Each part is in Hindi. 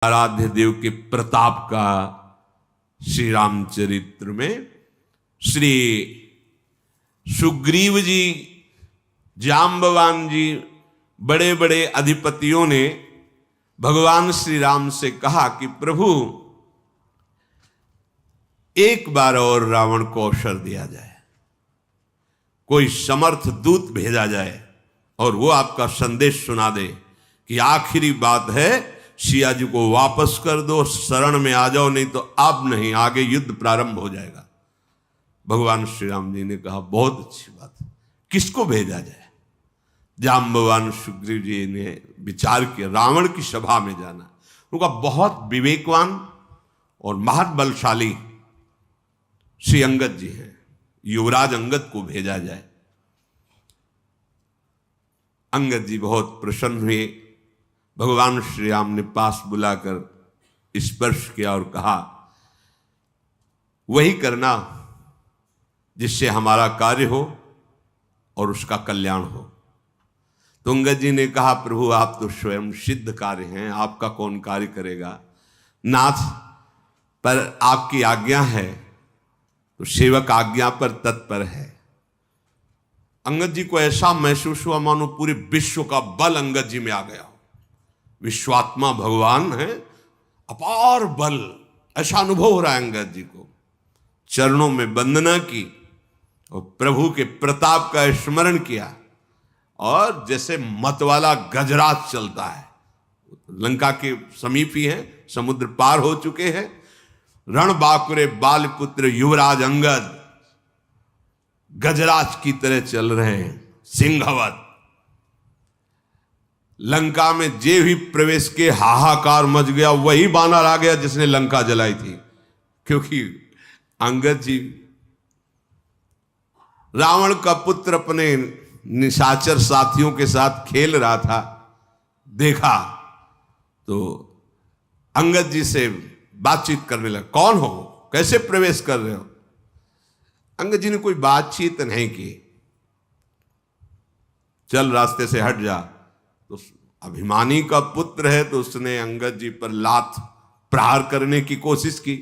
आराध्य देव के प्रताप का श्री रामचरित्र में श्री सुग्रीव जी, जाम्बवान जी, बड़े बड़े अधिपतियों ने भगवान श्री राम से कहा कि प्रभु एक बार और रावण को अवसर दिया जाए, कोई समर्थ दूत भेजा जाए और वो आपका संदेश सुना दे कि आखिरी बात है, सिया जी को वापस कर दो, शरण में आ जाओ, नहीं तो अब नहीं, आगे युद्ध प्रारंभ हो जाएगा। भगवान श्री राम जी ने कहा बहुत अच्छी बात है, किसको भेजा जाए? जाम्बवान सुग्रीव जी ने विचार किया, रावण की सभा में जाना। उनका बहुत विवेकवान और महान बलशाली श्री अंगद जी हैं, युवराज अंगद को भेजा जाए। अंगद जी बहुत प्रसन्न हुए। भगवान श्री राम ने पास बुलाकर स्पर्श किया और कहा, वही करना जिससे हमारा कार्य हो और उसका कल्याण हो। तो अंगद जी ने कहा, प्रभु आप तो स्वयं सिद्ध कार्य हैं, आपका कौन कार्य करेगा? नाथ, पर आपकी आज्ञा है तो सेवक आज्ञा पर तत्पर है। अंगद जी को ऐसा महसूस हुआ मानो पूरे विश्व का बल अंगद जी में आ गया। विश्वात्मा भगवान है, अपार बल, ऐसा अनुभव हो रहा है अंगद जी को। चरणों में वंदना की और प्रभु के प्रताप का स्मरण किया और जैसे मतवाला गजराज चलता है, लंका के समीप ही है, समुद्र पार हो चुके हैं। रण बाकुरे बालपुत्र युवराज अंगद गजराज की तरह चल रहे हैं, सिंहवत। लंका में जे भी प्रवेश के हाहाकार मच गया, वही बानर आ गया जिसने लंका जलाई थी, क्योंकि अंगद जी रावण का पुत्र अपने निशाचर साथियों के साथ खेल रहा था, देखा तो अंगद जी से बातचीत करने लगा। कौन हो, कैसे प्रवेश कर रहे हो? अंगद जी ने कोई बातचीत नहीं की, चल रास्ते से हट जा। तो अभिमानी का पुत्र है तो उसने अंगद जी पर लात प्रहार करने की कोशिश की,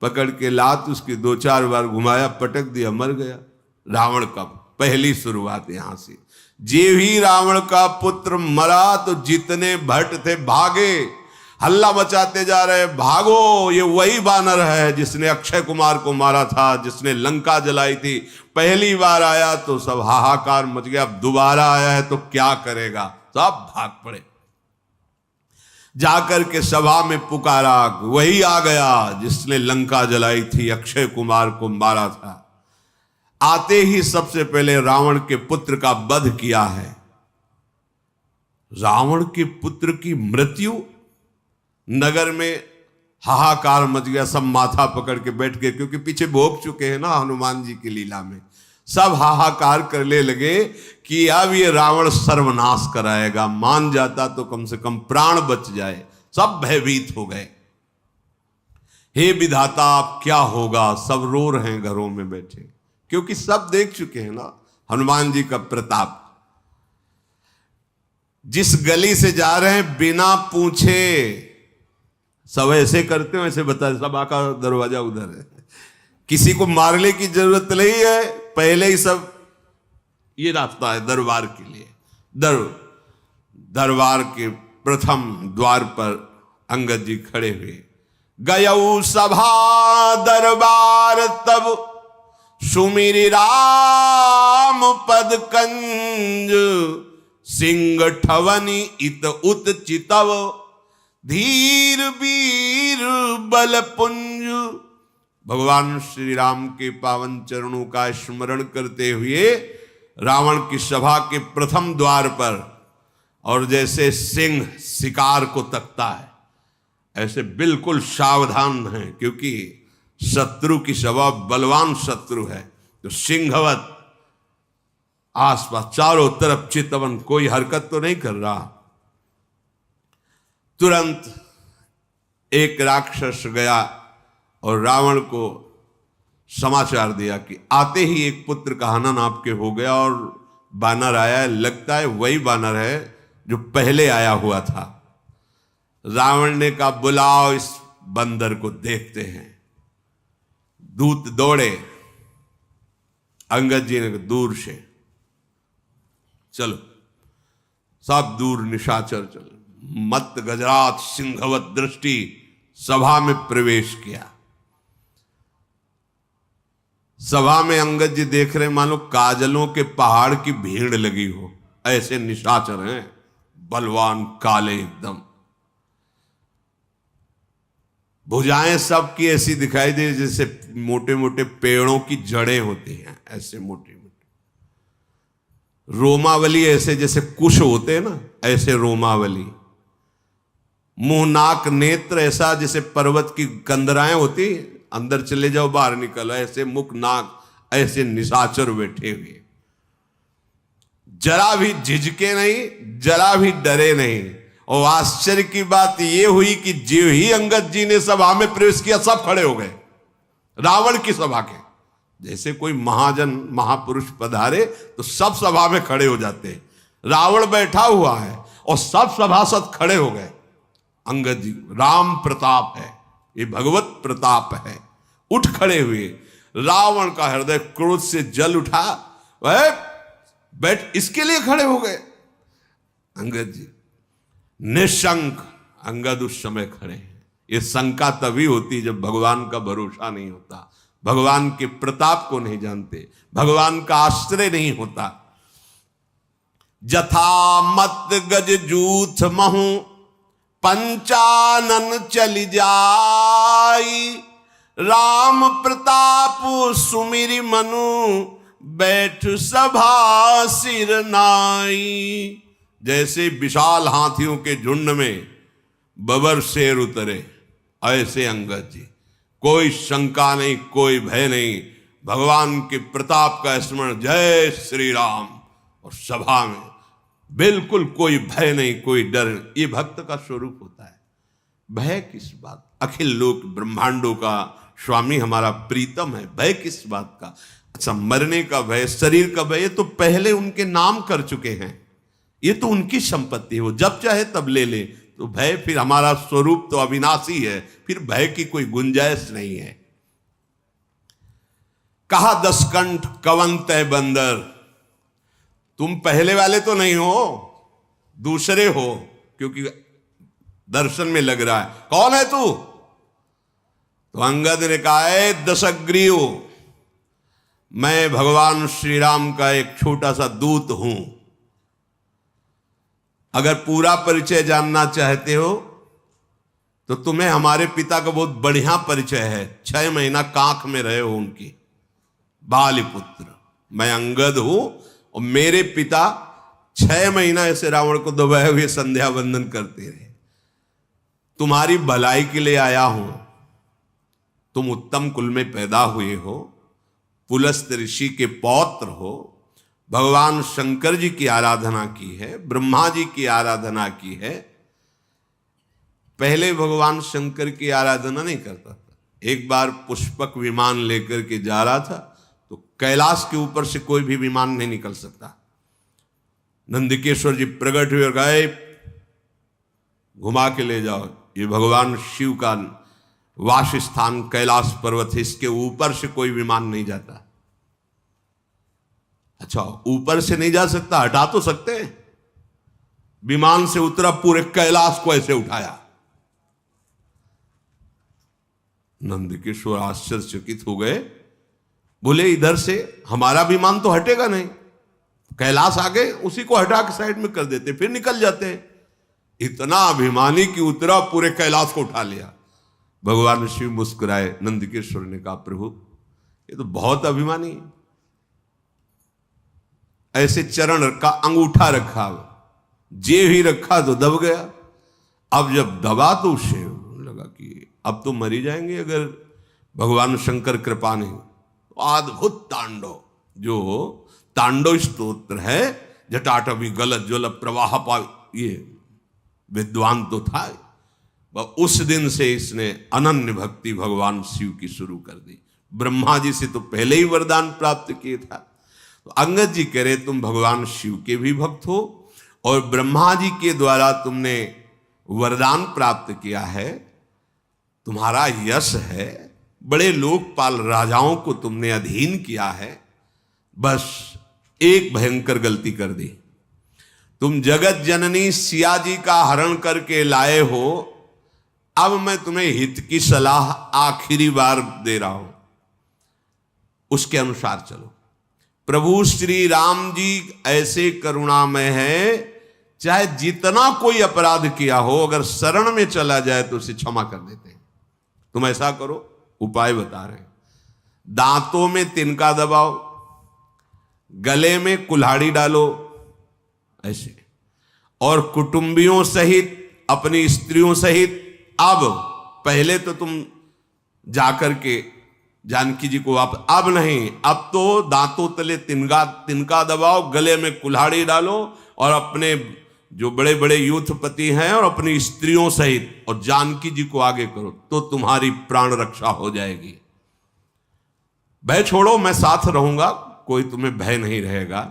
पकड़ के लात उसकी 2-4 बार घुमाया, पटक दिया, मर गया। रावण का पहली शुरुआत यहां से। जे भी रावण का पुत्र मरा तो जितने भट्ट थे भागे, हल्ला मचाते जा रहे, भागो, ये वही बानर है जिसने अक्षय कुमार को मारा था, जिसने लंका जलाई थी। पहली बार आया तो सब हाहाकार मच गया, अब दोबारा आया है तो क्या करेगा? सब भाग पड़े। जाकर के सभा में पुकारा, वही आ गया जिसने लंका जलाई थी, अक्षय कुमार को मारा था। आते ही सबसे पहले रावण के पुत्र का वध किया है। रावण के पुत्र की मृत्यु, नगर में हाहाकार मच गया, सब माथा पकड़ के बैठ गए, क्योंकि पीछे भोग चुके हैं ना हनुमान जी की लीला में। सब हाहाकार करने लगे कि अब ये रावण सर्वनाश कराएगा, मान जाता तो कम से कम प्राण बच जाए। सब भयभीत हो गए, हे विधाता अब क्या होगा? सब रो रहे हैं घरों में बैठे, क्योंकि सब देख चुके हैं ना हनुमान जी का प्रताप। जिस गली से जा रहे हैं बिना पूछे, सब ऐसे करते हो, ऐसे बता, सब आका दरवाजा उधर है, किसी को मारने की जरूरत नहीं है, पहले ही सब ये रास्ता है दरबार के लिए। दरबार के प्रथम द्वार पर अंगद जी खड़े हुए। गयऊ सभा दरबार तब सुमिरि राम पद कंज, सिंह ठवनी इत उत चितव, धीर वीर बल पुंज। भगवान श्री राम के पावन चरणों का स्मरण करते हुए रावण की सभा के प्रथम द्वार पर, और जैसे सिंह शिकार को तकता है, ऐसे बिल्कुल सावधान है, क्योंकि शत्रु की सभा बलवान शत्रु है, तो सिंहवत आसपास चारों तरफ चितवन, कोई हरकत तो नहीं कर रहा। तुरंत एक राक्षस गया और रावण को समाचार दिया कि आते ही एक पुत्र का हनन आपके हो गया और बानर आया है, लगता है वही बानर है जो पहले आया हुआ था। रावण ने कहा बुलाओ इस बंदर को, देखते हैं। दूत दौड़े, अंगद जी ने कहा दूर से चलो, सब दूर निशाचर चले। मत गजरात सिंहवत दृष्टि सभा में प्रवेश किया। सभा में अंगद जी देख रहे मानो काजलों के पहाड़ की भीड़ लगी हो, ऐसे निशाचर हैं, बलवान काले एकदम। भुजाएं सबकी ऐसी दिखाई दे जैसे मोटे मोटे पेड़ों की जड़ें होती हैं, ऐसे मोटी मोटी। रोमावली ऐसे जैसे कुश होते हैं ना, ऐसे रोमावली। मुंह नाक नेत्र ऐसा जैसे पर्वत की कंदराएं होती, अंदर चले जाओ बाहर निकलो, ऐसे मुख नाक, ऐसे निशाचर बैठे हुए। जरा भी झिझके नहीं, जरा भी डरे नहीं। और आश्चर्य की बात यह हुई कि जो ही अंगद जी ने सभा में प्रवेश किया, सब खड़े हो गए। रावण की सभा के जैसे कोई महाजन महापुरुष पधारे तो सब सभा में खड़े हो जाते हैं। रावण बैठा हुआ है और सब सभासद खड़े हो गए। अंगद जी, राम प्रताप है, ये भगवत प्रताप है। उठ खड़े हुए। रावण का हृदय क्रोध से जल उठा। वह बैठ, इसके लिए खड़े हो गए। अंगद जी निशंक। अंगद उस समय खड़े हैं। ये शंका तभी होती जब भगवान का भरोसा नहीं होता, भगवान के प्रताप को नहीं जानते, भगवान का आश्रय नहीं होता। जथा मत गज जूथ महु पंचानन चली जाई, राम प्रताप सुमिरि मनु बैठ सभा सिर नाई। जैसे विशाल हाथियों के झुंड में बबर शेर उतरे, ऐसे अंगद जी, कोई शंका नहीं, कोई भय नहीं, भगवान के प्रताप का स्मरण, जय श्री राम। और सभा में बिल्कुल कोई भय नहीं, कोई डर नहीं। ये भक्त का स्वरूप होता है। भय किस बात? अखिल लोक ब्रह्मांडों का स्वामी हमारा प्रीतम है, भय किस बात का? अच्छा, मरने का भय, शरीर का भय, तो पहले उनके नाम कर चुके हैं, ये तो उनकी संपत्ति हो, जब चाहे तब ले ले। तो भय, फिर हमारा स्वरूप तो अविनाशी है, फिर भय की कोई गुंजाइश नहीं है। कहा दसकंठ कवन तय बंदर, तुम पहले वाले तो नहीं हो, दूसरे हो, क्योंकि दर्शन में लग रहा है। कौन है तू? तो अंगद ने कहा है दशग्रीव, मैं भगवान श्री राम का एक छोटा सा दूत हूं। अगर पूरा परिचय जानना चाहते हो तो तुम्हें हमारे पिता का बहुत बढ़िया परिचय है। 6 महीना कांख में रहे हो उनकी, बालिपुत्र। मैं अंगद हूं और मेरे पिता 6 महीना ऐसे रावण को दबाए हुए संध्या वंदन करते रहे। तुम्हारी भलाई के लिए आया हूं। तुम उत्तम कुल में पैदा हुए हो, पुलस्त ऋषि के पौत्र हो, भगवान शंकर जी की आराधना की है, ब्रह्मा जी की आराधना की है। पहले भगवान शंकर की आराधना नहीं करता था। एक बार पुष्पक विमान लेकर के जा रहा था तो कैलाश के ऊपर से कोई भी विमान नहीं निकल सकता। नंदिकेश्वर जी प्रकट हुए और गए, घुमा के ले जाओ, ये भगवान शिव का वास स्थान कैलाश पर्वत है, इसके ऊपर से कोई विमान नहीं जाता। अच्छा, ऊपर से नहीं जा सकता, हटा तो सकते हैं। विमान से उतरा, पूरे कैलाश को ऐसे उठाया। नंदिकेश्वर आश्चर्यचकित हो गए, बोले इधर से हमारा विमान तो हटेगा नहीं, कैलाश आगे उसी को हटा के साइड में कर देते, फिर निकल जाते हैं। इतना अभिमानी कि उतरा, पूरे कैलाश को उठा लिया। भगवान शिव मुस्कुराए। नंदिकेश्वर ने कहा प्रभु ये तो बहुत अभिमानी है, ऐसे चरण रखा, अंगूठा रखा, जेब ही रखा तो दब गया। अब जब दबा तो उसे लगा कि अब तो मरी जाएंगे अगर भगवान शंकर कृपा नहीं। तो अद्भुत तांडव, जो तांडव स्तोत्र है, जटाटवी गलत ज्वल प्रवाह पा, ये विद्वान तो था। उस दिन से इसने अनन्य भक्ति भगवान शिव की शुरू कर दी। ब्रह्मा जी से तो पहले ही वरदान प्राप्त किया था। तो अंगद जी कह रहे तुम भगवान शिव के भी भक्त हो और ब्रह्मा जी के द्वारा तुमने वरदान प्राप्त किया है, तुम्हारा यश है, बड़े लोकपाल राजाओं को तुमने अधीन किया है, बस एक भयंकर गलती कर दी। तुम जगत जननी सिया जी का हरण करके लाए हो। अब मैं तुम्हें हित की सलाह आखिरी बार दे रहा हूं, उसके अनुसार चलो। प्रभु श्री राम जी ऐसे करुणामय है, चाहे जितना कोई अपराध किया हो, अगर शरण में चला जाए तो उसे क्षमा कर देते हैं। तुम ऐसा करो, उपाय बता रहे हैं। दांतों में तिनका दबाओ, गले में कुल्हाड़ी डालो ऐसे, और कुटुंबियों सहित, अपनी स्त्रियों सहित, अब पहले तो तुम जाकर के जानकी जी को अब नहीं, अब तो दांतों तले तिनका दबाओ, गले में कुल्हाड़ी डालो, और अपने जो बड़े बड़े यूथपति हैं और अपनी स्त्रियों सहित और जानकी जी को आगे करो, तो तुम्हारी प्राण रक्षा हो जाएगी। भय छोड़ो, मैं साथ रहूंगा, कोई तुम्हें भय नहीं रहेगा।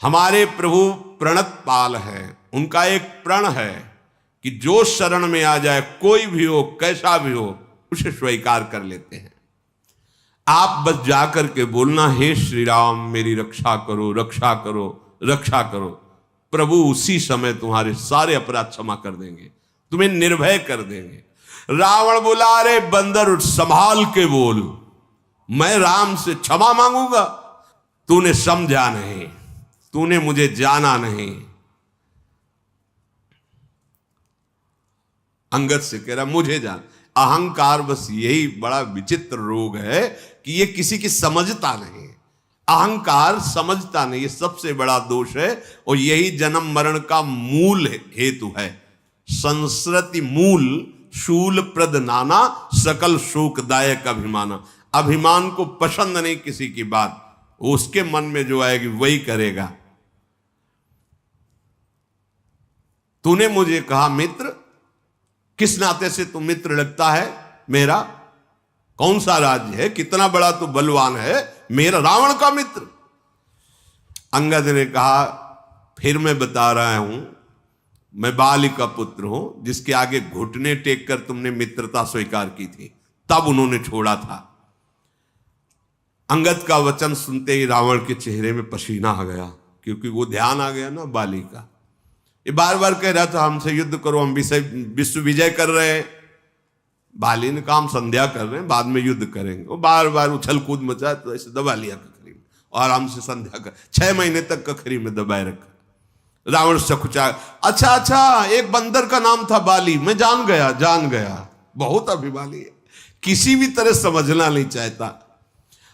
हमारे प्रभु प्रणत पाल है, उनका एक प्रण है कि जो शरण में आ जाए, कोई भी हो, कैसा भी हो, उसे स्वीकार कर लेते हैं। आप बस जाकर के बोलना, हे श्री राम मेरी रक्षा करो, रक्षा करो, रक्षा करो। प्रभु उसी समय तुम्हारे सारे अपराध क्षमा कर देंगे, तुम्हें निर्भय कर देंगे। रावण बोला, अरे बंदर संभाल के बोल, मैं राम से क्षमा मांगूंगा? तूने समझा नहीं, तूने मुझे जाना नहीं। अंगद से कह रहा, मुझे जान। अहंकार बस यही बड़ा विचित्र रोग है कि ये किसी की समझता नहीं। अहंकार समझता नहीं, ये सबसे बड़ा दोष है, और यही जन्म मरण का मूल हेतु है। संस्कृति मूल शूल प्रद नाना, सकल शोकदायक अभिमाना। अभिमान को पसंद नहीं किसी की बात, उसके मन में जो आएगी वही करेगा। तूने मुझे कहा मित्र, किस नाते से तू मित्र लगता है मेरा? कौन सा राज्य है, कितना बड़ा तू बलवान है, मेरा रावण का मित्र? अंगद ने कहा, फिर मैं बता रहा हूं, मैं बाली का पुत्र हूं, जिसके आगे घुटने टेक कर तुमने मित्रता स्वीकार की थी, तब उन्होंने छोड़ा था। अंगद का वचन सुनते ही रावण के चेहरे में पसीना आ गया, क्योंकि वो ध्यान आ गया ना बाली का। ये बार बार कह रहा था, हमसे युद्ध करो, हम विश्व विजय कर रहे हैं। बाली ने कहा, हम संध्या कर रहे हैं, बाद में युद्ध करेंगे। वो बार बार उछल कूद मचा, तो ऐसे दबा लिया कखरी में, और आराम से संध्या कर 6 महीने तक कखरी में दबाए रखा। रावण सकुचा, अच्छा, एक बंदर का नाम था बाली, मैं जान गया, बहुत अभिमानी है, किसी भी तरह समझना नहीं चाहता।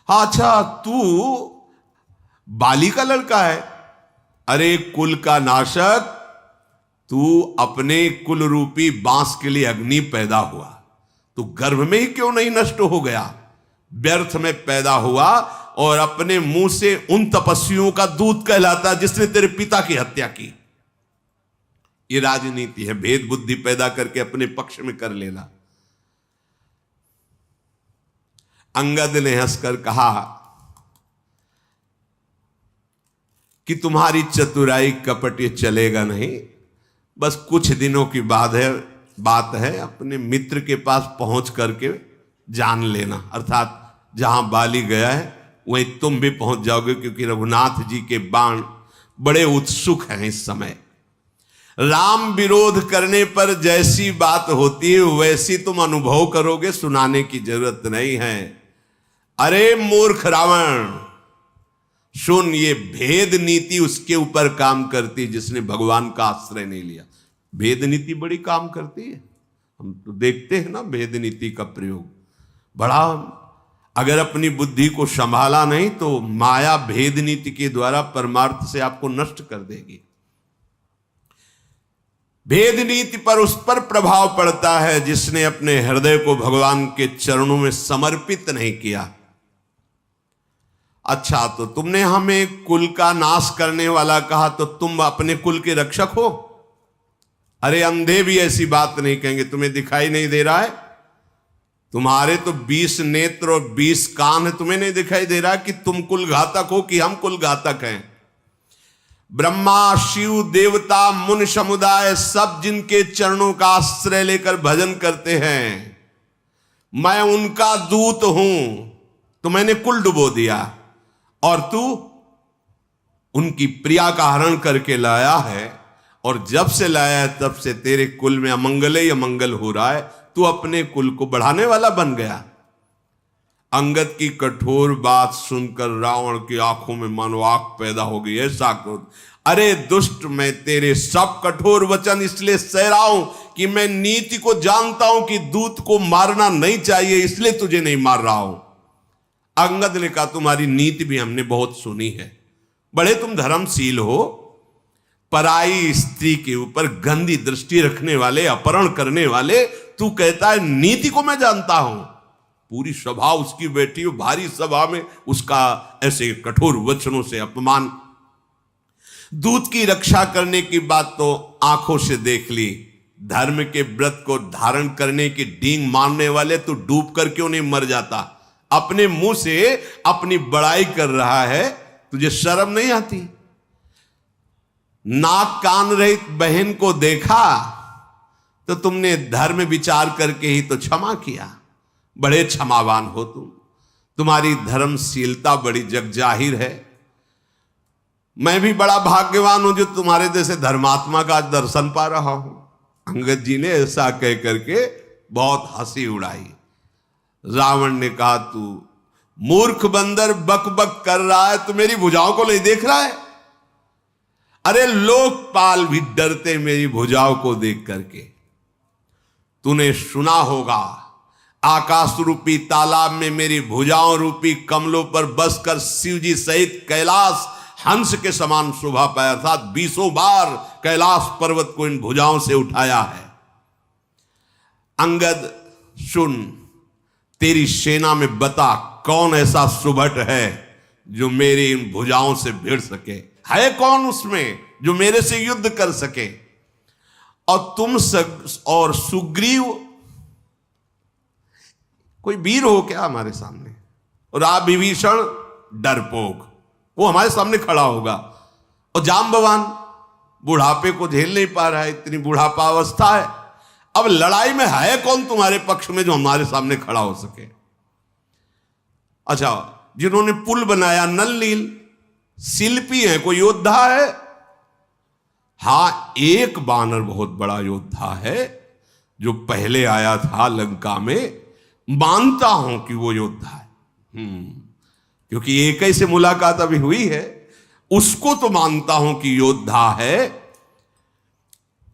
हाँ, अच्छा, तू बाली का लड़का है? अरे कुल का नाशक, तू अपने कुल रूपी बांस के लिए अग्नि पैदा हुआ, तू गर्भ में ही क्यों नहीं नष्ट हो गया? व्यर्थ में पैदा हुआ, और अपने मुंह से उन तपस्वियों का दूत कहलाता जिसने तेरे पिता की हत्या की। ये राजनीति है, भेद बुद्धि पैदा करके अपने पक्ष में कर लेना। अंगद ने हंसकर कहा कि तुम्हारी चतुराई कपट ये चलेगा नहीं, बस कुछ दिनों की बात है, अपने मित्र के पास पहुंच करके जान लेना, अर्थात जहां बाली गया है वहीं तुम भी पहुंच जाओगे, क्योंकि रघुनाथ जी के बाण बड़े उत्सुक हैं इस समय। राम विरोध करने पर जैसी बात होती है वैसी तुम अनुभव करोगे, सुनाने की जरूरत नहीं है। अरे मूर्ख रावण, सुन, ये भेद नीति उसके ऊपर काम करती जिसने भगवान का आश्रय नहीं लिया। भेद नीति बड़ी काम करती है, हम तो देखते हैं ना भेद नीति का प्रयोग बड़ा। अगर अपनी बुद्धि को संभाला नहीं तो माया भेद नीति के द्वारा परमार्थ से आपको नष्ट कर देगी। भेद नीति पर उस पर प्रभाव पड़ता है जिसने अपने हृदय को भगवान के चरणों में समर्पित नहीं किया। अच्छा, तो तुमने हमें कुल का नाश करने वाला कहा, तो तुम अपने कुल के रक्षक हो? अरे अंधे भी ऐसी बात नहीं कहेंगे, तुम्हें दिखाई नहीं दे रहा है? तुम्हारे तो 20 नेत्र और 20 कान है, तुम्हें नहीं दिखाई दे रहा कि तुम कुल घातक हो कि हम कुल घातक हैं? ब्रह्मा, शिव, देवता, मुनि समुदाय सब जिनके चरणों का आश्रय लेकर भजन करते हैं, मैं उनका दूत हूं। तो मैंने कुल डुबो दिया और तू उनकी प्रिया का हरण करके लाया है, और जब से लाया है तब से तेरे कुल में अमंगल ही अमंगल हो रहा है। तू अपने कुल को बढ़ाने वाला बन गया। अंगद की कठोर बात सुनकर रावण की आंखों में मानो आग पैदा हो गई, ऐसा क्रोध। अरे दुष्ट, मैं तेरे सब कठोर वचन इसलिए सह रहा हूं कि मैं नीति को जानता हूं कि दूत को मारना नहीं चाहिए, इसलिए तुझे नहीं मार रहा हूं। अंगद ने कहा, तुम्हारी नीति भी हमने बहुत सुनी है, बड़े तुम धर्मशील हो। पराई स्त्री के ऊपर गंदी दृष्टि रखने वाले, अपहरण करने वाले, तू कहता है नीति को मैं जानता हूं। पूरी सभा उसकी बैठी हो, भारी सभा में उसका ऐसे कठोर वचनों से अपमान। दूत की रक्षा करने की बात तो आंखों से देख ली, धर्म के व्रत को धारण करने की डींग मारने वाले तो डूब कर क्यों नहीं मर जाता? अपने मुंह से अपनी बड़ाई कर रहा है, तुझे शर्म नहीं आती? नाक कान रहित बहन को देखा तो तुमने धर्म विचार करके ही तो क्षमा किया। बड़े क्षमावान हो तुम, तुम्हारी धर्मशीलता बड़ी जगजाहिर है। मैं भी बड़ा भाग्यवान हूं जो तुम्हारे जैसे धर्मात्मा का दर्शन पा रहा हूं। अंगद जी ने ऐसा कह करके बहुत हंसी उड़ाई। रावण ने कहा, तू मूर्ख बंदर बक बक कर रहा है, तू मेरी भुजाओं को नहीं देख रहा है? अरे लोकपाल भी डरते मेरी भुजाओं को देख करके। तूने सुना होगा, आकाश रूपी तालाब में मेरी भुजाओं रूपी कमलों पर बसकर शिव जी सहित कैलाश हंस के समान शोभा पाया था। 20 बार कैलाश पर्वत को इन भुजाओं से उठाया है। अंगद सुन, तेरी सेना में बता कौन ऐसा सुभट है जो मेरी इन भुजाओं से भिड़ सके? है कौन उसमें जो मेरे से युद्ध कर सके? और तुम और सुग्रीव कोई वीर हो क्या हमारे सामने? और आप विभीषण डरपोक, वो हमारे सामने खड़ा होगा। और जाम्बवान बुढ़ापे को झेल नहीं पा रहा है, इतनी बुढ़ापा अवस्था है। अब लड़ाई में है कौन तुम्हारे पक्ष में जो हमारे सामने खड़ा हो सके? अच्छा, जिन्होंने पुल बनाया, नल नील शिल्पी है, कोई योद्धा है? हां, एक बानर बहुत बड़ा योद्धा है जो पहले आया था लंका में। मानता हूं कि वो योद्धा है, क्योंकि एक ही से मुलाकात अभी हुई है, उसको तो मानता हूं कि योद्धा है।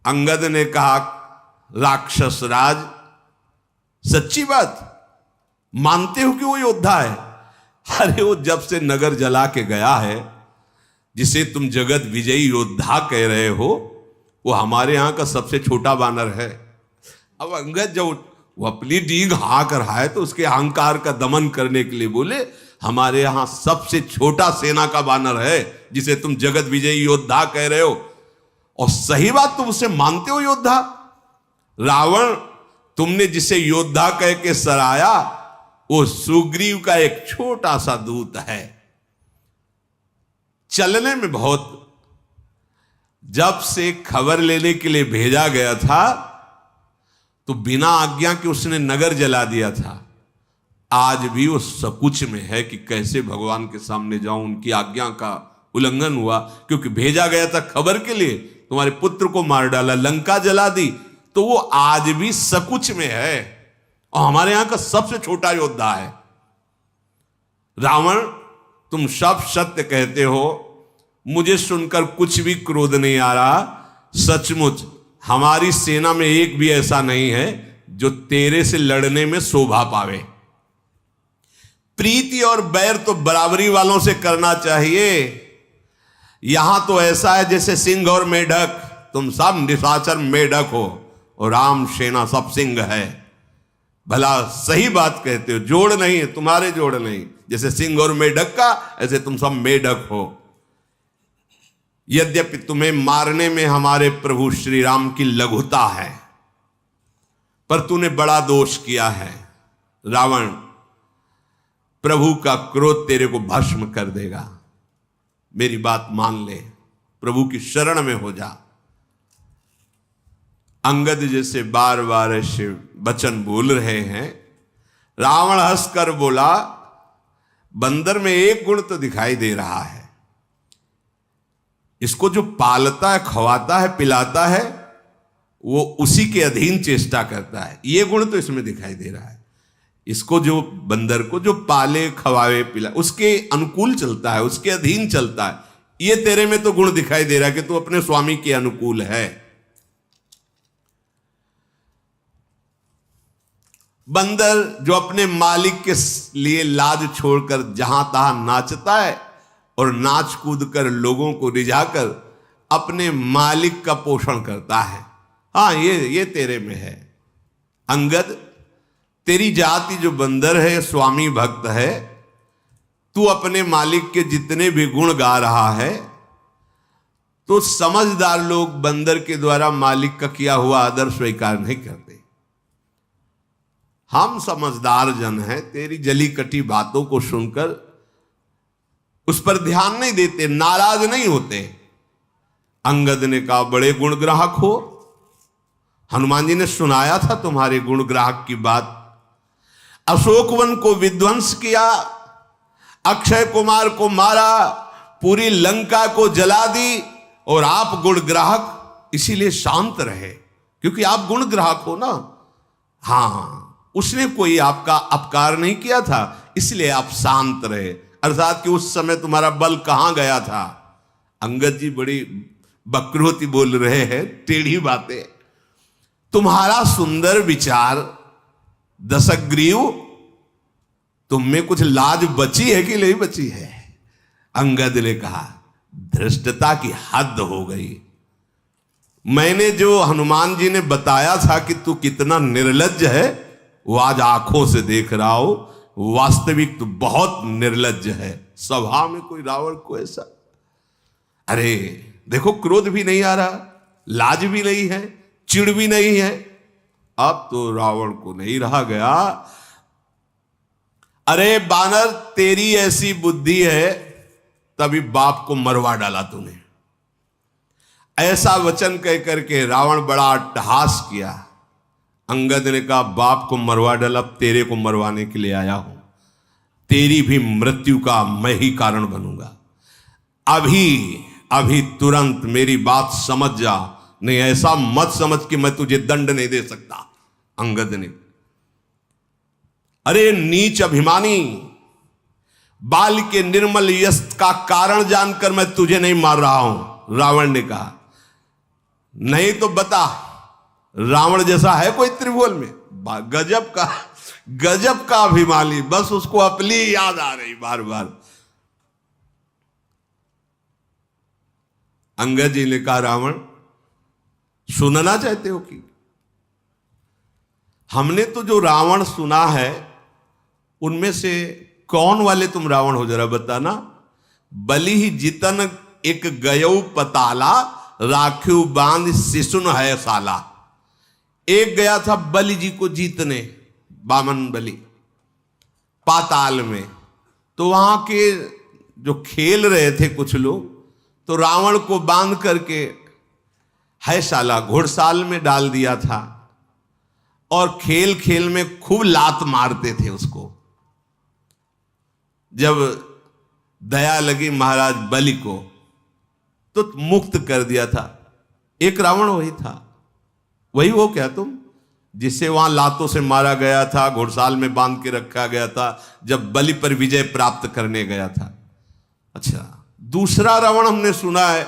अंगद ने कहा, राक्षस राज, सच्ची बात मानते हो कि वो योद्धा है? अरे वो जब से नगर जला के गया है, जिसे तुम जगत विजयी योद्धा कह रहे हो, वो हमारे यहां का सबसे छोटा बानर है। अब अंगद जब वो अपनी डींग हाँक रहा है तो उसके अहंकार का दमन करने के लिए बोले, हमारे यहां सबसे छोटा सेना का बानर है जिसे तुम जगत विजयी योद्धा कह रहे हो। और सही बात, तुम उसे मानते हो योद्धा? रावण, तुमने जिसे योद्धा कह के सराया, वो सुग्रीव का एक छोटा सा दूत है। चलने में बहुत, जब से खबर लेने के लिए भेजा गया था तो बिना आज्ञा के उसने नगर जला दिया था। आज भी वो सकुच में है कि कैसे भगवान के सामने जाऊं। उनकी आज्ञा का उल्लंघन हुआ, क्योंकि भेजा गया था खबर के लिए, तुम्हारे पुत्र को मार डाला, लंका जला दी, तो वो आज भी सकुच में है और हमारे यहां का सबसे छोटा योद्धा है। रावण, तुम सब सत्य कहते हो, मुझे सुनकर कुछ भी क्रोध नहीं आ रहा। सचमुच हमारी सेना में एक भी ऐसा नहीं है जो तेरे से लड़ने में शोभा पावे। प्रीति और बैर तो बराबरी वालों से करना चाहिए। यहां तो ऐसा है जैसे सिंह और मेढक, तुम सब निशाचर मेढक हो और राम सेना सब सिंह है। भला सही बात कहते हो, जोड़ नहीं है, तुम्हारे जोड़ नहीं। जैसे सिंह और मेढक का, ऐसे तुम सब मेढक हो। यद्यपि तुम्हें मारने में हमारे प्रभु श्री राम की लघुता है, पर तूने बड़ा दोष किया है। रावण, प्रभु का क्रोध तेरे को भस्म कर देगा। मेरी बात मान ले। प्रभु की शरण में हो जा। अंगद जैसे बार बार ऐसे वचन बोल रहे हैं, रावण हंसकर बोला, बंदर में एक गुण तो दिखाई दे रहा है, इसको जो पालता है, खवाता है, पिलाता है, वो उसी के अधीन चेष्टा करता है। ये गुण तो इसमें दिखाई दे रहा है। इसको जो बंदर को जो पाले, खवावे, पिला, उसके अनुकूल चलता है, उसके अधीन चलता है। ये तेरे में तो गुण दिखाई दे रहा है कि तू अपने स्वामी के अनुकूल है। बंदर जो अपने मालिक के लिए लाज छोड़कर जहां तहां नाचता है और नाच कूद कर लोगों को रिझाकर अपने मालिक का पोषण करता है, हाँ ये तेरे में है। अंगद, तेरी जाति जो बंदर है, स्वामी भक्त है, तू अपने मालिक के जितने भी गुण गा रहा है, तो समझदार लोग बंदर के द्वारा मालिक का किया हुआ आदर स्वीकार नहीं करते। हम समझदार जन हैं, तेरी जली कटी बातों को सुनकर उस पर ध्यान नहीं देते, नाराज नहीं होते। अंगद ने कहा, बड़े गुण ग्राहक हो, हनुमान जी ने सुनाया था तुम्हारे गुण ग्राहक की बात। अशोकवन को विध्वंस किया, अक्षय कुमार को मारा, पूरी लंका को जला दी, और आप गुण ग्राहक इसीलिए शांत रहे, क्योंकि आप गुण ग्राहक हो ना। हाँ, उसने कोई आपका अपकार नहीं किया था, इसलिए आप शांत रहे, अर्थात कि उस समय तुम्हारा बल कहां गया था। अंगद जी बड़ी बकरोती बोल रहे हैं, टेढ़ी बातें। तुम्हारा सुंदर विचार दशग्रीव, तुम में कुछ लाज बची है कि नहीं बची है? अंगद ने कहा, धृष्टता की हद हो गई। मैंने जो हनुमान जी ने बताया था कि तू कितना निर्लज्ज है, वो आज आंखों से देख रहा हो। वास्तविक तो बहुत निर्लज्ज है। सभा में कोई रावण को ऐसा, अरे देखो, क्रोध भी नहीं आ रहा, लाज भी नहीं है, चिढ़ भी नहीं है। अब तो रावण को नहीं रहा गया। अरे बानर, तेरी ऐसी बुद्धि है, तभी बाप को मरवा डाला तूने। ऐसा वचन कह करके रावण बड़ा अट्टहास किया। अंगद ने कहा, बाप को मरवा डाला, तेरे को मरवाने के लिए आया हूं। तेरी भी मृत्यु का मैं ही कारण बनूंगा। अभी तुरंत मेरी बात समझ जा, नहीं ऐसा मत समझ कि मैं तुझे दंड नहीं दे सकता। अंगद ने, अरे नीच अभिमानी, बाल के निर्मल यश का कारण जानकर मैं तुझे नहीं मार रहा हूं। रावण ने कहा, नहीं तो बता, रावण जैसा है कोई त्रिभुवन में? गजब का अभिमानी, बस उसको अपनी याद आ रही बार बार। अंगद जी ने कहा, रावण सुनना चाहते हो कि? हमने तो जो रावण सुना है, उनमें से कौन वाले तुम रावण हो, जरा बताना। बलि ही जितन एक गयऊ पताला, राखिव बांध शिशुन है साला। एक गया था बलि जी को जीतने, बामन बलि, पाताल में। तो वहां के जो खेल रहे थे कुछ लोग, तो रावण को बांध करके है साला घोड़साल में डाल दिया था, और खेल खेल में खूब लात मारते थे उसको। जब दया लगी महाराज बलि को, तो मुक्त कर दिया था। एक रावण वही था। वही हो क्या तुम, जिसे वहां लातों से मारा गया था, घोड़साल में बांध के रखा गया था, जब बलि पर विजय प्राप्त करने गया था? अच्छा, दूसरा रावण हमने सुना है,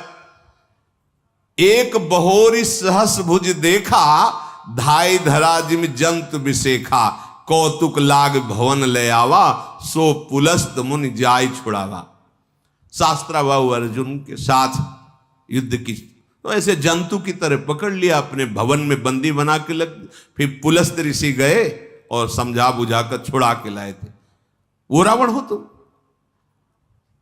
एक बहोरी सहस भुज देखा, धाई धरा जिम जंतु विशेखा, कौतुक लाग भवन ले आवा, सो पुलस्त मुनि जाय छुड़ावा। शास्त्राबाहु अर्जुन के साथ युद्ध की, तो ऐसे जंतु की तरह पकड़ लिया, अपने भवन में बंदी बना के लग, फिर पुलस्त ऋषि गए और समझा बुझाकर छुड़ा के लाए थे। वो रावण हो तुम।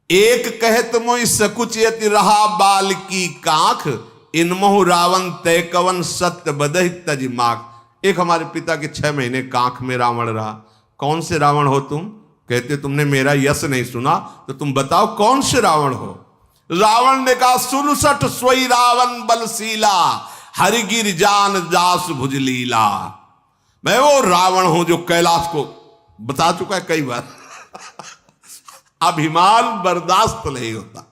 एक कहत मोहि सकुचयति रहा बाल की कांख, इनमहु रावण तय कवन सत्य बदहि तज माख। एक हमारे पिता के 6 महीने कांख में रावण रहा। कौन से रावण हो तुम? कहते तुमने मेरा यश नहीं सुना, तो तुम बताओ कौन से रावण हो? रावण ने कहा 67 सोई रावण बलशीला, हरिगिर जान जास भुजलीला। मैं वो रावण हूं जो कैलाश को बता चुका है कई बार। अभिमान बर्दाश्त नहीं होता।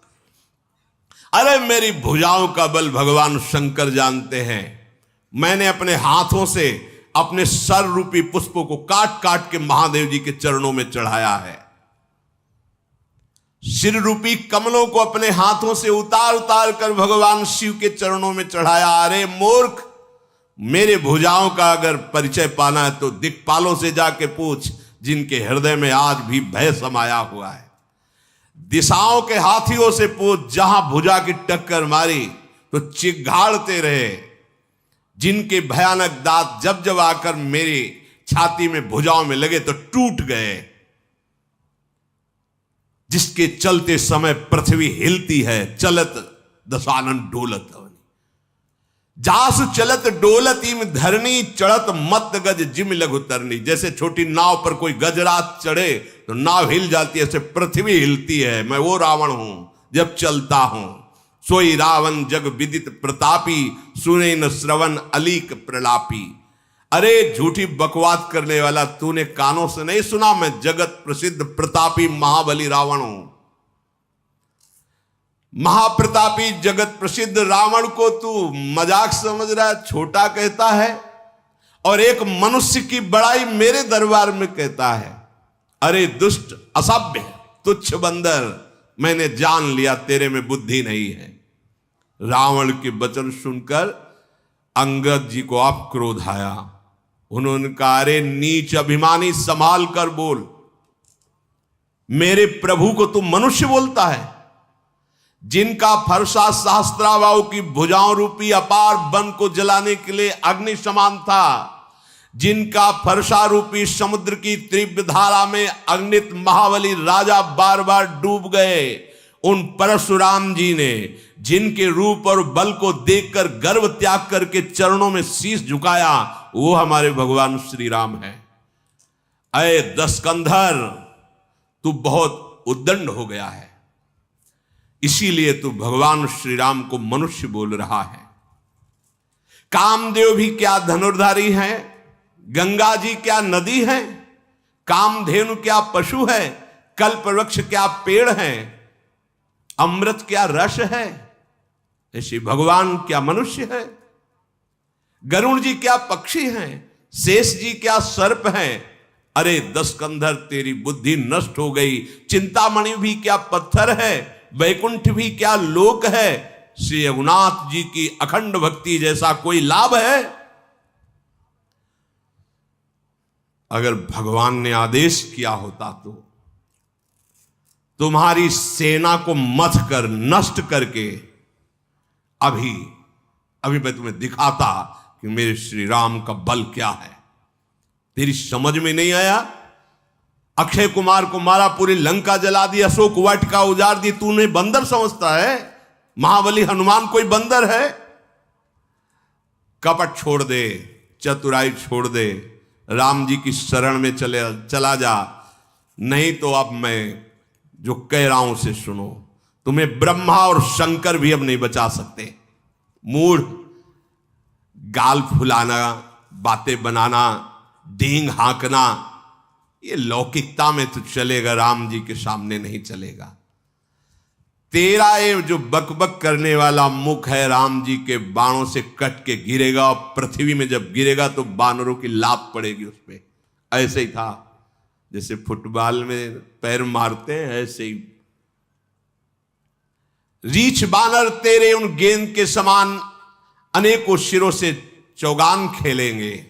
अरे मेरी भुजाओं का बल भगवान शंकर जानते हैं। मैंने अपने हाथों से अपने सर रूपी पुष्पों को काट काट के महादेव जी के चरणों में चढ़ाया है। सिर रूपी कमलों को अपने हाथों से उतार उतार कर भगवान शिव के चरणों में चढ़ाया। अरे मूर्ख, मेरे भुजाओं का अगर परिचय पाना है तो दिक्पालों से जाके पूछ, जिनके हृदय में आज भी भय समाया हुआ है। दिशाओं के हाथियों से पूछ, जहां भुजा की टक्कर मारी तो चिघाड़ते रहे। जिनके भयानक दांत जब जब आकर मेरी छाती में भुजाओं में लगे तो टूट गए। जिसके चलते समय पृथ्वी हिलती है, चलत दशानन डोलत। जासु चलत डोलत इम धरनी, चढ़त मत गज जिम लघु तरनी। जैसे छोटी नाव पर कोई गजरात चढ़े तो नाव हिल जाती है, ऐसे पृथ्वी हिलती है। मैं वो रावण हूं जब चलता हूं। सोई रावण जग विदित प्रतापी, सुने न श्रवण अलीक प्रलापी। अरे झूठी बकवास करने वाला, तूने कानों से नहीं सुना? मैं जगत प्रसिद्ध प्रतापी महाबली रावण हूं। महाप्रतापी जगत प्रसिद्ध रावण को तू मजाक समझ रहा है, छोटा कहता है, और एक मनुष्य की बड़ाई मेरे दरबार में कहता है। अरे दुष्ट, असभ्य, तुच्छ बंदर, मैंने जान लिया तेरे में बुद्धि नहीं है। रावण के वचन सुनकर अंगद जी को आप क्रोध आया। उन्होंने कहा, अरे नीच अभिमानी, संभाल कर बोल। मेरे प्रभु को तू मनुष्य बोलता है? जिनका फरसा सहस्त्राबाहु की भुजाओं रूपी अपार वन को जलाने के लिए अग्नि समान था, जिनका फरसा रूपी समुद्र की तीव्र धारा में अग्नित महाबली राजा बार बार डूब गए, उन परशुराम जी ने जिनके रूप और बल को देखकर गर्व त्याग करके चरणों में शीश झुकाया, वो हमारे भगवान श्री राम है। अय दशकंधर, तू बहुत उद्दंड हो गया है, इसीलिए तू भगवान श्री राम को मनुष्य बोल रहा है। कामदेव भी क्या धनुर्धारी हैं? गंगा जी क्या नदी है? कामधेनु क्या पशु है? कल्पवृक्ष क्या पेड़ है? अमृत क्या रस है? ऐसे भगवान क्या मनुष्य है? गरुण जी क्या पक्षी हैं? शेष जी क्या सर्प हैं? अरे दशकंधर, तेरी बुद्धि नष्ट हो गई। चिंतामणि भी क्या पत्थर है? वैकुंठ भी क्या लोक है? श्री रघुनाथ जी की अखंड भक्ति जैसा कोई लाभ है? अगर भगवान ने आदेश किया होता तो तुम्हारी सेना को मथ कर नष्ट करके अभी मैं तुम्हें दिखाता कि मेरे श्री राम का बल क्या है। तेरी समझ में नहीं आया? अक्षय कुमार को मारा, पूरी लंका जला दी, अशोक वाटिका उजाड़ दी, तूने बंदर समझता है? महाबली हनुमान कोई बंदर है? कपट छोड़ दे, चतुराई छोड़ दे, राम जी की शरण में चला जा। नहीं तो अब मैं जो कह रहा हूं उसे सुनो। तुम्हें ब्रह्मा और शंकर भी अब नहीं बचा सकते। मूढ़, गाल फुलाना, बातें बनाना, डींग हाँकना, ये लौकिकता में तो चलेगा, राम जी के सामने नहीं चलेगा। तेरा ये जो बकबक करने वाला मुख है, राम जी के बाणों से कट के गिरेगा, और पृथ्वी में जब गिरेगा तो बानरों की लात पड़ेगी उस पे। ऐसे ही था, जैसे फुटबॉल में पैर मारते हैं, ऐसे ही रीछ बानर तेरे उन गेंद के समान अनेकों शिरों से चौगान खेलेंगे।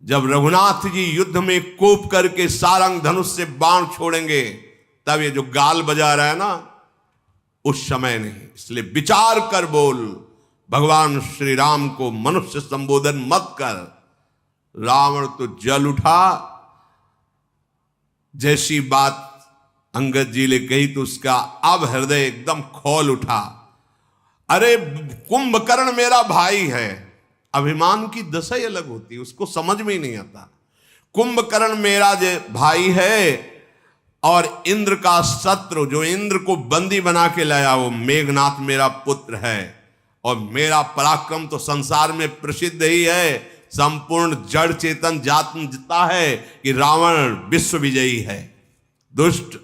जब रघुनाथ जी युद्ध में कोप करके सारंग धनुष से बाण छोड़ेंगे, तब ये जो गाल बजा रहा है ना, उस समय नहीं। इसलिए विचार कर बोल। भगवान श्री राम को मनुष्य संबोधन मत कर। रावण तो जल उठा। जैसी बात अंगद जी ने कही तो उसका अब हृदय एकदम खोल उठा। अरे कुंभकर्ण मेरा भाई है। अभिमान की दशा ही अलग होती है, उसको समझ में ही नहीं आता। कुंभकर्ण मेरा जो भाई है, और इंद्र का शत्रु जो इंद्र को बंदी बना के लाया, वो मेघनाथ मेरा पुत्र है। और मेरा पराक्रम तो संसार में प्रसिद्ध ही है, संपूर्ण जड़ चेतन जानता है कि रावण विश्व विजयी है। दुष्ट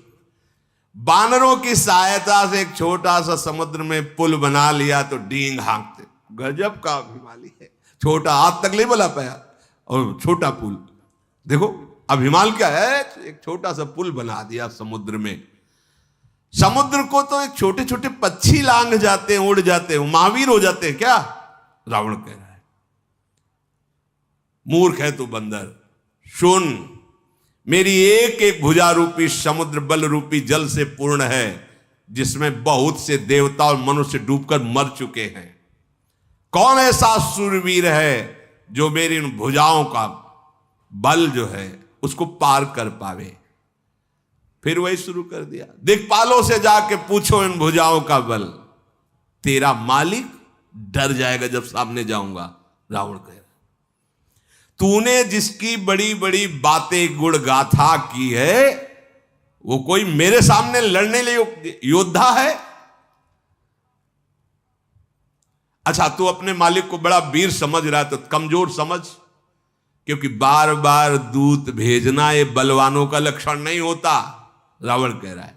बानरों की सहायता से एक छोटा सा समुद्र में पुल बना लिया तो डींग हाँकते। गजब का अभिमानी है, छोटा हाथ तक नहीं बना पाया और छोटा पुल। देखो अभिमान क्या है, एक छोटा सा पुल बना दिया समुद्र में। समुद्र को तो एक छोटे छोटे पक्षी लांघ जाते हैं, उड़ जाते हैं, महावीर हो जाते हैं क्या, रावण कह रहा है। मूर्ख है तू बंदर, सुन, मेरी एक एक भुजा रूपी समुद्र बल रूपी जल से पूर्ण है, जिसमें बहुत से देवता और मनुष्य डूबकर मर चुके हैं। कौन ऐसा सूरवीर है जो मेरी इन भुजाओं का बल जो है उसको पार कर पावे। फिर वही शुरू कर दिया, दिक्पालों से जाके पूछो इन भुजाओं का बल, तेरा मालिक डर जाएगा जब सामने जाऊंगा। रावण कह रहा, तूने जिसकी बड़ी बड़ी बातें गुण गाथा की है, वो कोई मेरे सामने लड़ने लिए योद्धा है? अच्छा, तू अपने मालिक को बड़ा वीर समझ रहा है तो कमजोर समझ, क्योंकि बार बार दूत भेजना ये बलवानों का लक्षण नहीं होता। रावण कह रहा है,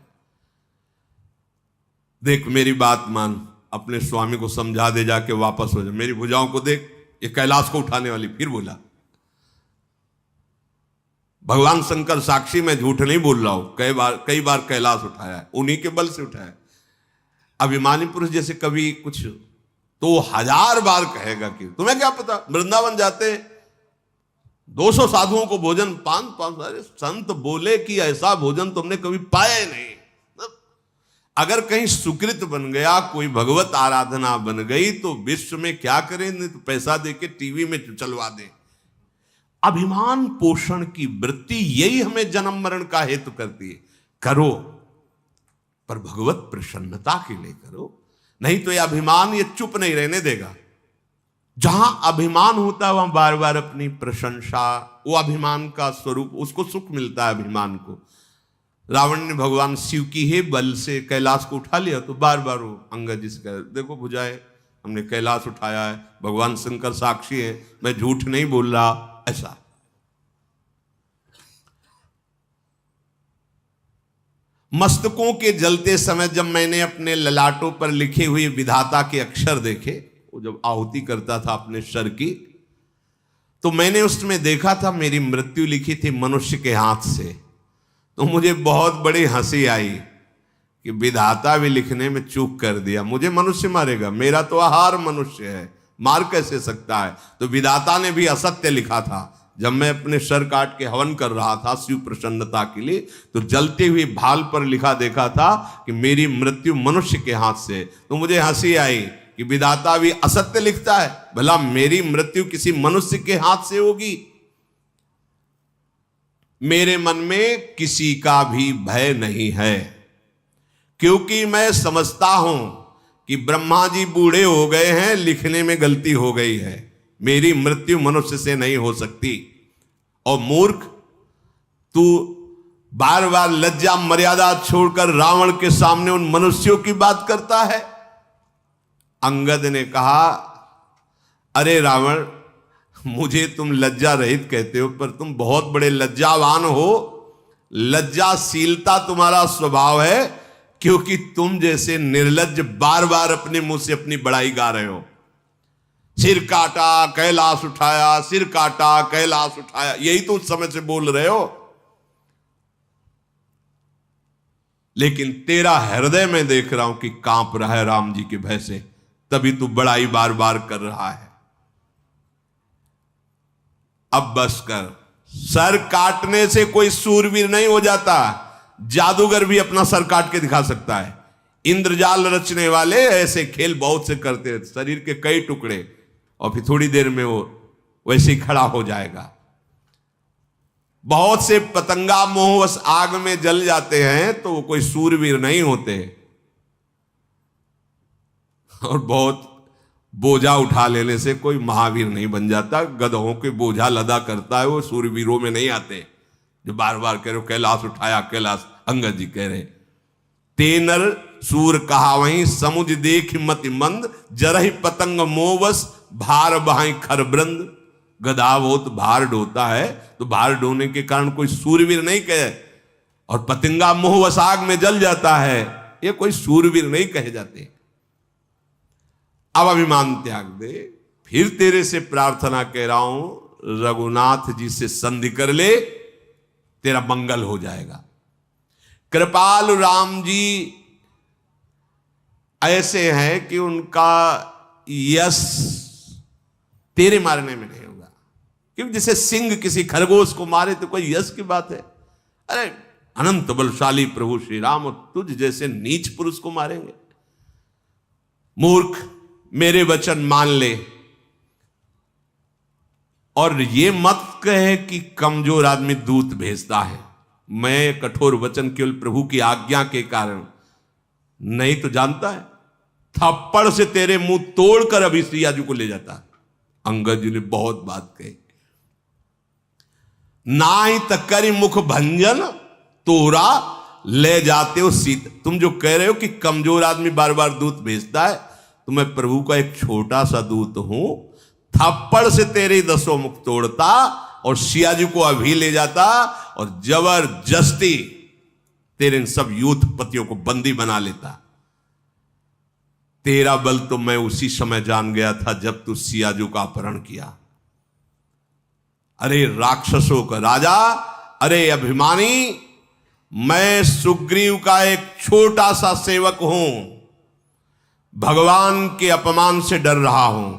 देख मेरी बात मान, अपने स्वामी को समझा दे, जाके वापस हो जा, मेरी भुजाओं को देख, ये कैलाश को उठाने वाली। फिर बोला, भगवान शंकर साक्षी, मैं झूठ नहीं बोल रहा हूं, कई बार कैलाश उठाया है, उन्हीं के बल से उठाया है। अभिमानी पुरुष जैसे कभी कुछ तो 1000 बार कहेगा कि तुम्हें क्या पता, वृंदावन जाते 200 साधुओं को भोजन, 5 अरे संत बोले कि ऐसा भोजन तुमने कभी पाया ही नहीं। अगर कहीं सुकृत बन गया, कोई भगवत आराधना बन गई तो विश्व में क्या करें, नहीं तो पैसा देके टीवी में चलवा दें। अभिमान पोषण की वृत्ति यही हमें जन्म मरण का हेतु करती है। करो पर भगवत प्रसन्नता के लिए करो, नहीं तो यह अभिमान ये चुप नहीं रहने देगा। जहां अभिमान होता है वहां बार बार अपनी प्रशंसा, वो अभिमान का स्वरूप, उसको सुख मिलता है अभिमान को। रावण ने भगवान शिव की ही बल से कैलाश को उठा लिया, तो बार बार वो अंगद जी से कह, देखो भुजाएं, हमने कैलाश उठाया है, भगवान शंकर साक्षी है, मैं झूठ नहीं बोल रहा। ऐसा मस्तकों के जलते समय जब मैंने अपने ललाटों पर लिखे हुए विधाता के अक्षर देखे, वो जब आहुति करता था अपने सर की, तो मैंने उसमें देखा था मेरी मृत्यु लिखी थी मनुष्य के हाथ से। तो मुझे बहुत बड़ी हंसी आई कि विधाता भी लिखने में चूक कर दिया, मुझे मनुष्य मारेगा, मेरा तो आहार मनुष्य है, मार कैसे सकता है। तो विधाता ने भी असत्य लिखा था। जब मैं अपने सर काट के हवन कर रहा था शिव प्रसन्नता के लिए, तो जलते हुए भाल पर लिखा देखा था कि मेरी मृत्यु मनुष्य के हाथ से। तो मुझे हंसी आई कि विधाता भी असत्य लिखता है, भला मेरी मृत्यु किसी मनुष्य के हाथ से होगी। मेरे मन में किसी का भी भय नहीं है, क्योंकि मैं समझता हूं कि ब्रह्मा जी बूढ़े हो गए हैं, लिखने में गलती हो गई है, मेरी मृत्यु मनुष्य से नहीं हो सकती। और मूर्ख, तू बार बार लज्जा मर्यादा छोड़कर रावण के सामने उन मनुष्यों की बात करता है। अंगद ने कहा, अरे रावण, मुझे तुम लज्जा रहित कहते हो, पर तुम बहुत बड़े लज्जावान हो। लज्जाशीलता तुम्हारा स्वभाव है, क्योंकि तुम जैसे निर्लज्ज बार बार अपने मुंह से अपनी बड़ाई गा रहे हो। सिर काटा कैलाश उठाया, सिर काटा कैलाश उठाया, यही तो उस समय से बोल रहे हो। लेकिन तेरा हृदय में देख रहा हूं कि कांप रहा है राम जी के भय से, तभी तू बड़ाई बार बार कर रहा है। अब बस कर, सर काटने से कोई सूरवीर नहीं हो जाता, जादूगर भी अपना सर काट के दिखा सकता है। इंद्रजाल रचने वाले ऐसे खेल बहुत से करते हैं, शरीर के कई टुकड़े, और फिर थोड़ी देर में वो वैसे ही खड़ा हो जाएगा। बहुत से पतंगा मोहवश आग में जल जाते हैं तो वो कोई सूरवीर नहीं होते। और बहुत बोझा उठा लेने से कोई महावीर नहीं बन जाता। गधों के बोझा लदा करता है वो सूरवीरों में नहीं आते, जो बार बार कह रहे हो कैलाश उठाया कैलाश। अंगद जी कह रहे, तेनर सूर कहा वहीं समुझ देख मति मंद, जरहि पतंग मोवस भार बहाई खरबृंद। गधा बहुत भार ढोता है, तो भार ढोने के कारण कोई सूरवीर नहीं कहे, और पतंगा मोहवश आग में जल जाता है, ये कोई सूरवीर नहीं कहे जाते। अब अभिमान त्याग दे, फिर तेरे से प्रार्थना कह रहा हूं, रघुनाथ जी से संधि कर ले, तेरा मंगल हो जाएगा। कृपाल राम जी ऐसे हैं कि उनका यश तेरे मारने में नहीं होगा, क्योंकि जैसे सिंह किसी खरगोश को मारे तो कोई यश की बात है। अरे अनंत बलशाली प्रभु श्री राम तुझ जैसे नीच पुरुष को मारेंगे? मूर्ख, मेरे वचन मान ले, और ये मत कहे कि कमजोर आदमी दूत भेजता है। मैं कठोर वचन केवल प्रभु की आज्ञा के कारण, नहीं तो जानता है थप्पड़ से तेरे मुंह तोड़कर अभी सिया जी को ले जाता। अंगद जी ने बहुत बात कही, ना ही तकरी मुख भंजन तोरा ले जाते हो सीत। तुम जो कह रहे हो कि कमजोर आदमी बार बार दूत भेजता है, तो मैं प्रभु का एक छोटा सा दूत हूं, थप्पड़ से तेरे 10 मुख तोड़ता और सिया जी को अभी ले जाता, और जबरदस्ती तेरे इन सब यूथ पतियों को बंदी बना लेता। तेरा बल तो मैं उसी समय जान गया था जब तू सिया जी का अपहरण किया। अरे राक्षसों का राजा, अरे अभिमानी, मैं सुग्रीव का एक छोटा सा सेवक हूं, भगवान के अपमान से डर रहा हूं,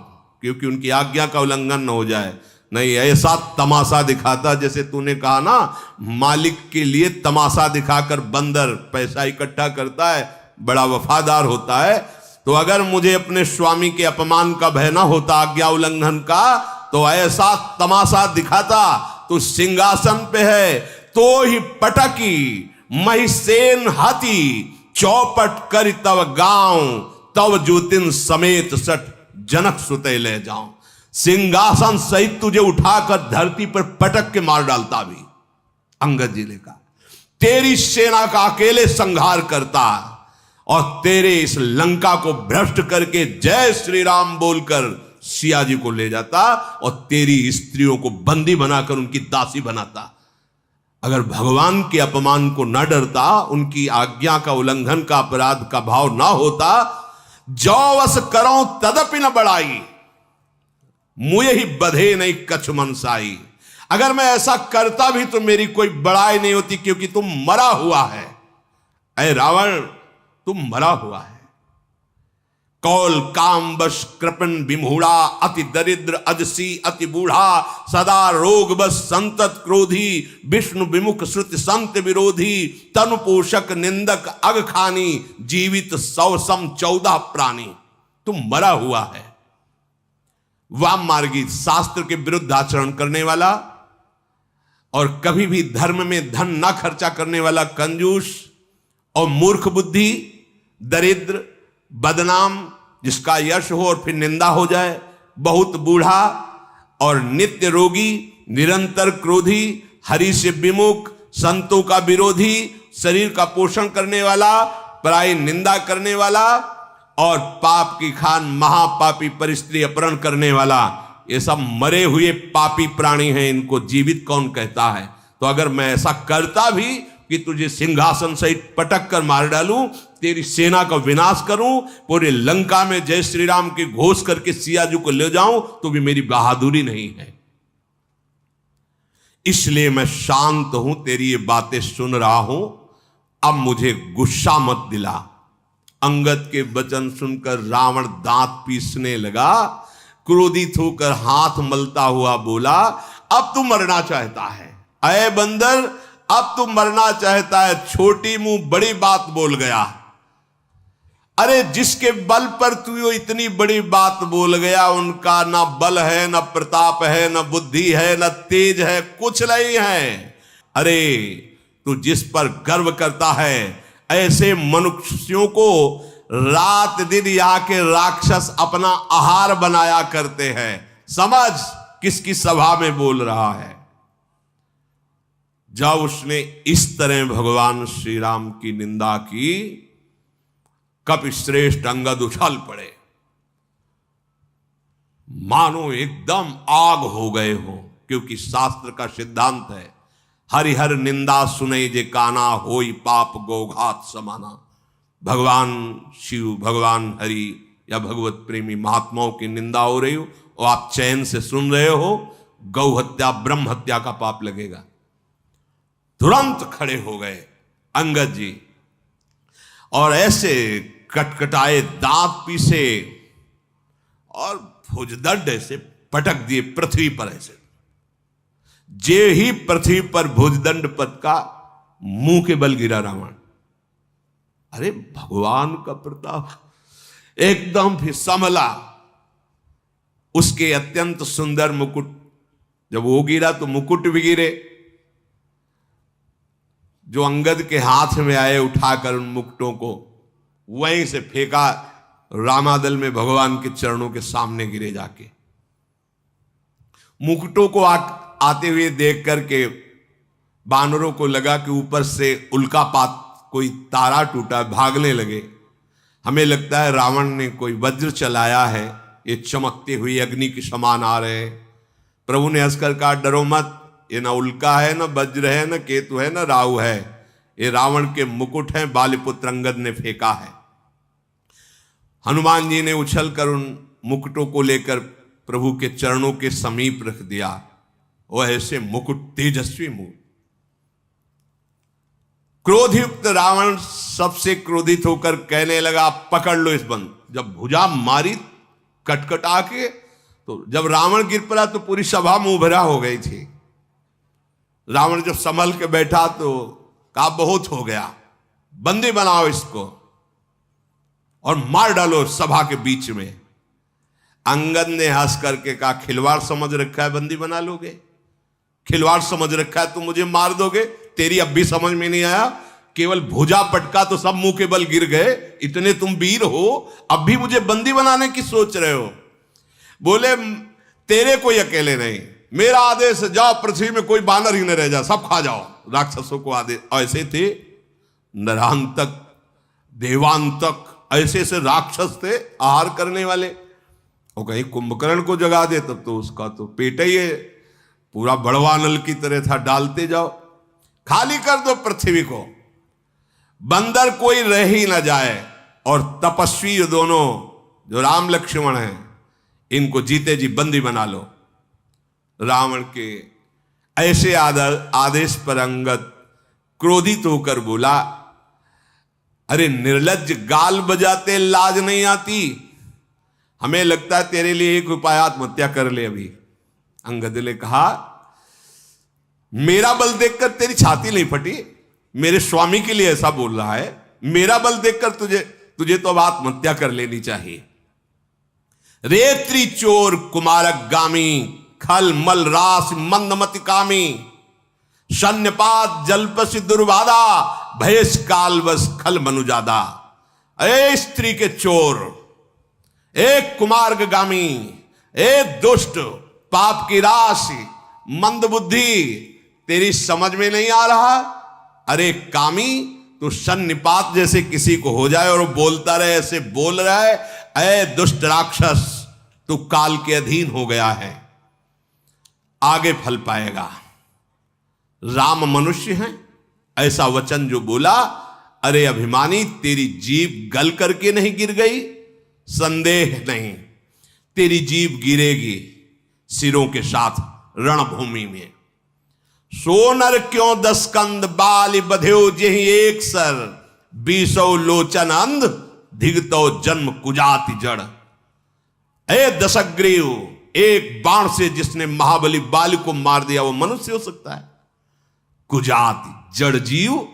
क्योंकि उनकी आज्ञा का उल्लंघन न हो जाए। नहीं, ऐसा तमाशा दिखाता, जैसे तूने कहा ना, मालिक के लिए तमाशा दिखाकर बंदर पैसा इकट्ठा करता है, बड़ा वफादार होता है। तो अगर मुझे अपने स्वामी के अपमान का भय ना होता, आज्ञा उल्लंघन का, तो ऐसा तमाशा दिखाता। तू सिंहासन पे है तो ही पटकी, महिसेन हाथी चौपट कर तव गांव, तव ज्योतिन समेत सठ जनक सुते ले जाऊं। सिंहासन सहित तुझे उठाकर धरती पर पटक के मार डालता। भी अंगद जी ने कहा, तेरी सेना का अकेले संहार करता और तेरे इस लंका को भ्रष्ट करके जय श्री राम बोलकर सिया जी को ले जाता, और तेरी स्त्रियों को बंदी बनाकर उनकी दासी बनाता। अगर भगवान के अपमान को न डरता, उनकी आज्ञा का उल्लंघन का अपराध का भाव ना होता, जो वस करो तदपि न बढ़ाई, मुझे ही बधे नहीं कछ मनसाई। अगर मैं ऐसा करता भी तो मेरी कोई बड़ाई नहीं होती, क्योंकि तुम मरा हुआ है। ऐ रावण, तुम मरा हुआ है। कौल काम बश कृपण विमूढ़ा, अति दरिद्र अजसी अति बूढ़ा, सदा रोग बस संतत क्रोधी, विष्णु विमुख श्रुति संत विरोधी, तनु पोषक निंदक अग खानी, जीवित 100 सम 14 प्राणी। तुम मरा हुआ है। वाम मार्गी, शास्त्र के विरुद्ध आचरण करने वाला, और कभी भी धर्म में धन ना खर्चा करने वाला कंजूस और मूर्ख बुद्धि, दरिद्र, बदनाम, जिसका यश हो और फिर निंदा हो जाए, बहुत बूढ़ा और नित्य रोगी, निरंतर क्रोधी, हरि से विमुख, संतों का विरोधी, शरीर का पोषण करने वाला, पराई निंदा करने वाला, और पाप की खान महापापी परिस्त्री अपहरण करने वाला, ये सब मरे हुए पापी प्राणी हैं। इनको जीवित कौन कहता है? तो अगर मैं ऐसा करता भी कि तुझे सिंहासन सहित पटक कर मार डालूं, तेरी सेना का विनाश करूं, पूरे लंका में जय श्री राम के घोष करके सिया जी को ले जाऊं, तो भी मेरी बहादुरी नहीं है। इसलिए मैं शांत हूं, तेरी ये बातें सुन रहा हूं, अब मुझे गुस्सा मत दिला। अंगद के वचन सुनकर रावण दांत पीसने लगा, क्रोधित होकर हाथ मलता हुआ बोला, अब तू मरना चाहता है? अय बंदर, अब तू मरना चाहता है? छोटी मुंह बड़ी बात बोल गया। अरे जिसके बल पर तू इतनी बड़ी बात बोल गया, उनका ना बल है, ना प्रताप है, ना बुद्धि है, ना तेज है, कुछ नहीं है। अरे तू जिस पर गर्व करता है, ऐसे मनुष्यों को रात दिन यहाँ के राक्षस अपना आहार बनाया करते हैं। समझ किसकी सभा में बोल रहा है। जब उसने इस तरह भगवान श्री राम की निंदा की, कपिश्रेष्ठ अंगद उछल पड़े, मानो एकदम आग हो गए हो। क्योंकि शास्त्र का सिद्धांत है, हरिहर निंदा सुने जे काना, होई पाप गोघात समाना। भगवान शिव, भगवान हरि या भगवत प्रेमी महात्माओं की निंदा हो रही हो और आप चैन से सुन रहे हो, गौ हत्या ब्रह्म हत्या का पाप लगेगा। तुरंत खड़े हो गए अंगद जी और ऐसे कटकटाए, दांत पीसे और भुजदंड ऐसे पटक दिए पृथ्वी पर। ऐसे जे ही पृथ्वी पर भुजदंड पटका, मुंह के बल गिरा रावण। अरे भगवान का प्रताप एकदम फिर संभला। उसके अत्यंत सुंदर मुकुट, जब वो गिरा तो मुकुट भी गिरे, जो अंगद के हाथ में आए, उठाकर उन मुकुटों को वहीं से फेंका, रामादल में भगवान के चरणों के सामने गिरे जाके। मुकुटों को आते हुए देख करके बानरों को लगा कि ऊपर से उल्कापात, कोई तारा टूटा, भागने लगे। हमें लगता है रावण ने कोई वज्र चलाया है, ये चमकते हुए अग्नि के समान आ रहे हैं। प्रभु ने हंसकर कहा, डरो मत, ये ना उल्का है, ना वज्र है, ना केतु है, ना राहु है, ये रावण के मुकुट हैं, बालीपुत्र अंगद ने फेंका है। हनुमान जी ने उछलकर उन मुकुटों को लेकर प्रभु के चरणों के समीप रख दिया। वो ऐसे मुकुट, तेजस्वी मुकुट। क्रोधयुक्त रावण सबसे क्रोधित होकर कहने लगा, पकड़ लो इस बंद। जब भुजा मारी कटकटा के, तो जब रावण गिर पड़ा तो पूरी सभा मुंहभरा हो गई थी। रावण जब संभल के बैठा तो कहा, बहुत हो गया, बंदी बनाओ इसको और मार डालो सभा के बीच में। अंगद ने हंस करके कहा, खिलवाड़ समझ रखा है, बंदी बना लोगे? खिलवाड़ समझ रखा है, तुम मुझे मार दोगे? तेरी अब भी समझ में नहीं आया? केवल भुजा पटका तो सब मुंह के बल गिर गए, इतने तुम वीर हो, अब भी मुझे बंदी बनाने की सोच रहे हो? बोले, तेरे कोई अकेले नहीं, मेरा आदेश, जाओ पृथ्वी में कोई बानर ही न रह जा, सब खा जाओ। राक्षसों को आदेश। ऐसे थे नरांतक, देवांतक, ऐसे से राक्षस थे आहार करने वाले। और कहीं कुंभकर्ण को जगा दे तब तो उसका तो पेट ही है, पूरा बड़वानल की तरह था, डालते जाओ, खाली कर दो पृथ्वी को, बंदर कोई रह ही ना जाए। और तपस्वी दोनों जो राम लक्ष्मण हैं, इनको जीते जी बंदी बना लो। रावण के ऐसे आदेश पर अंगद क्रोधित होकर बोला, अरे निर्लज्ज, गाल बजाते लाज नहीं आती? हमें लगता है तेरे लिए एक उपाय, आत्महत्या कर ले अभी। अंगद ने कहा, मेरा बल देखकर तेरी छाती नहीं फटी? मेरे स्वामी के लिए ऐसा बोल रहा है? मेरा बल देखकर तुझे तो अब आत्महत्या कर लेनी चाहिए। रेत्री चोर कुमारक गामी, खल मल रास मंदमति कामी, शन्यपात जलपसि दुर्बाधा, भयस कालवश खल मनुजादा। ए स्त्री के चोर, एक कुमार्गामी, एक दुष्ट, पाप की राशि, मंद बुद्धि, तेरी समझ में नहीं आ रहा? अरे कामी, तू सन्निपात जैसे किसी को हो जाए और वो बोलता रहे, ऐसे बोल रहा है, ऐ दुष्ट राक्षस, तू काल के अधीन हो गया है, आगे फल पाएगा। राम मनुष्य हैं, ऐसा वचन जो बोला, अरे अभिमानी, तेरी जीभ गल करके नहीं गिर गई? संदेह नहीं, तेरी जीभ गिरेगी सिरों के साथ रणभूमि में। सोनर क्यों 10 कंद, बाल बध्यो जेहि एक सर, 20 लोचन अंध, धिगतो जन्म कुजाति जड़। ए दशग्रीव, एक बाण से जिसने महाबली बाली को मार दिया वो मनुष्य हो सकता है? कुजाति जड़ जीव,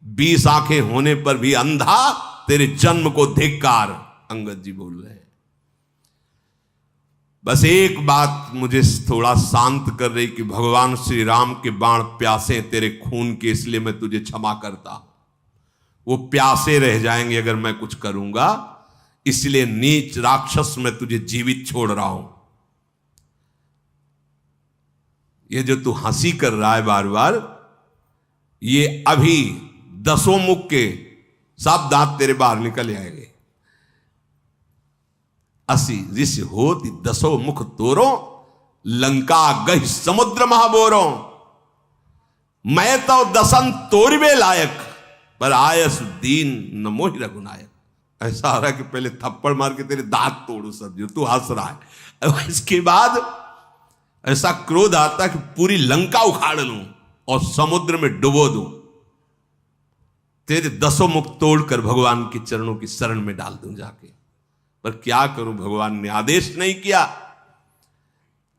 20 आंखें होने पर भी अंधा, तेरे जन्म को धिक्कार। अंगद जी बोल रहे हैं। बस एक बात मुझे थोड़ा शांत कर रही कि भगवान श्री राम के बाण प्यासे तेरे खून के, इसलिए मैं तुझे क्षमा करता हूं। वो प्यासे रह जाएंगे अगर मैं कुछ करूंगा, इसलिए नीच राक्षस मैं तुझे जीवित छोड़ रहा हूं। ये जो तू हंसी कर रहा है बार बार, ये अभी 10 मुख के सब दांत तेरे बाहर निकल आएंगे। असी ऋषि होती 10 मुख तोरो, लंका गही समुद्र महाबोरो। मैं तो दसन तोरवे लायक, पर आयस दीन न मोहि रघुनायक। ऐसा आ रहा है कि पहले थप्पड़ मार के तेरे दांत तोड़ू सब्जी, तू हंस रहा है। इसके बाद ऐसा क्रोध आता है कि पूरी लंका उखाड़ लूं और समुद्र में डुबो दूं, तेरे 10 मुख तोड़कर भगवान के चरणों की शरण में डाल दूं जाके। पर क्या करूं, भगवान ने आदेश नहीं किया।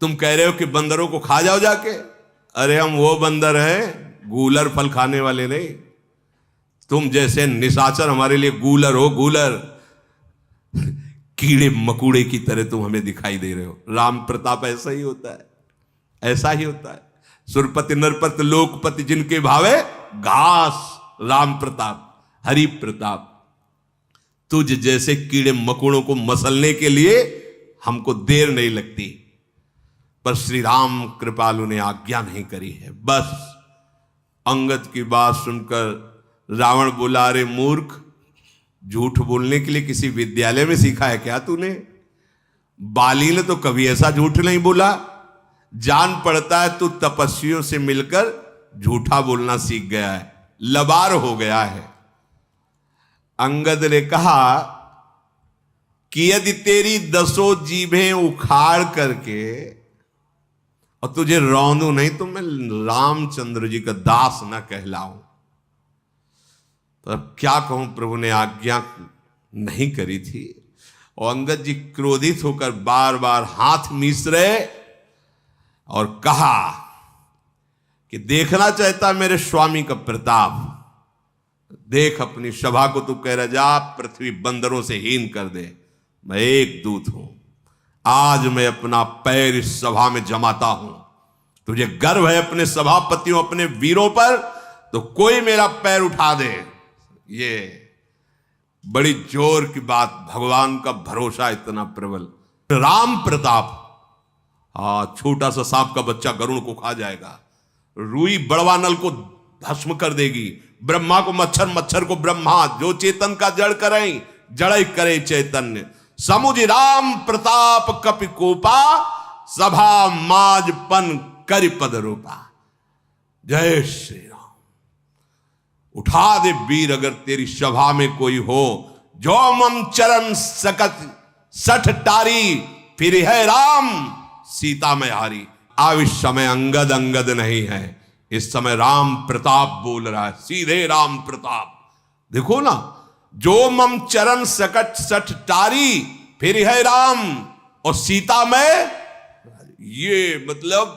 तुम कह रहे हो कि बंदरों को खा जाओ जाके। अरे हम वो बंदर हैं, गूलर फल खाने वाले नहीं। तुम जैसे निशाचर हमारे लिए गूलर हो, गूलर। कीड़े मकुड़े की तरह तुम हमें दिखाई दे रहे हो। राम प्रताप ऐसा ही होता है, ऐसा ही होता है। सुरपति नरपति लोकपति जिनके भावे घास, राम प्रताप, हरि प्रताप। तुझ जैसे कीड़े मकोड़ों को मसलने के लिए हमको देर नहीं लगती, पर श्री राम कृपालु ने आज्ञा नहीं करी है। बस अंगद की बात सुनकर रावण बोला, अरे मूर्ख, झूठ बोलने के लिए किसी विद्यालय में सीखा है क्या तूने? बाली ने तो कभी ऐसा झूठ नहीं बोला। जान पड़ता है तू तपस्वियों से मिलकर झूठा बोलना सीख गया है, लबार हो गया है। अंगद ने कहा कि यदि तेरी 10 जीभें उखाड़ करके और तुझे रौंदू नहीं तो मैं रामचंद्र जी का दास न कहलाऊं। तो अब क्या कहूं, प्रभु ने आज्ञा नहीं करी थी। और अंगद जी क्रोधित होकर बार बार हाथ मीस रहे और कहा कि देखना चाहता मेरे स्वामी का प्रताप, देख अपनी सभा को तू कह रहा जा पृथ्वी बंदरों से हीन कर दे। मैं एक दूत हूं, आज मैं अपना पैर इस सभा में जमाता हूं। तुझे गर्व है अपने सभापतियों, अपने वीरों पर, तो कोई मेरा पैर उठा दे। ये बड़ी जोर की बात, भगवान का भरोसा इतना प्रबल। राम प्रताप, छोटा सा सांप का बच्चा गरुड़ को खा जाएगा, रुई बड़वानल को भस्म कर देगी, ब्रह्मा को मच्छर, मच्छर को ब्रह्मा, जो चेतन का जड़ करें जड़ करे चैतन्य। समुझ राम प्रताप कपि कोपा, सभा माजपन करि पद रूपा। जय श्री राम। उठा दे वीर अगर तेरी सभा में कोई हो, जो मम चरण सकत सठ टारी, फिर है राम सीता में हारी। अब इस समय अंगद अंगद नहीं है, इस समय राम प्रताप बोल रहा है, सीधे राम प्रताप। देखो ना, जो मम चरण सकट सठ टारी, फिर है राम और सीता में, ये मतलब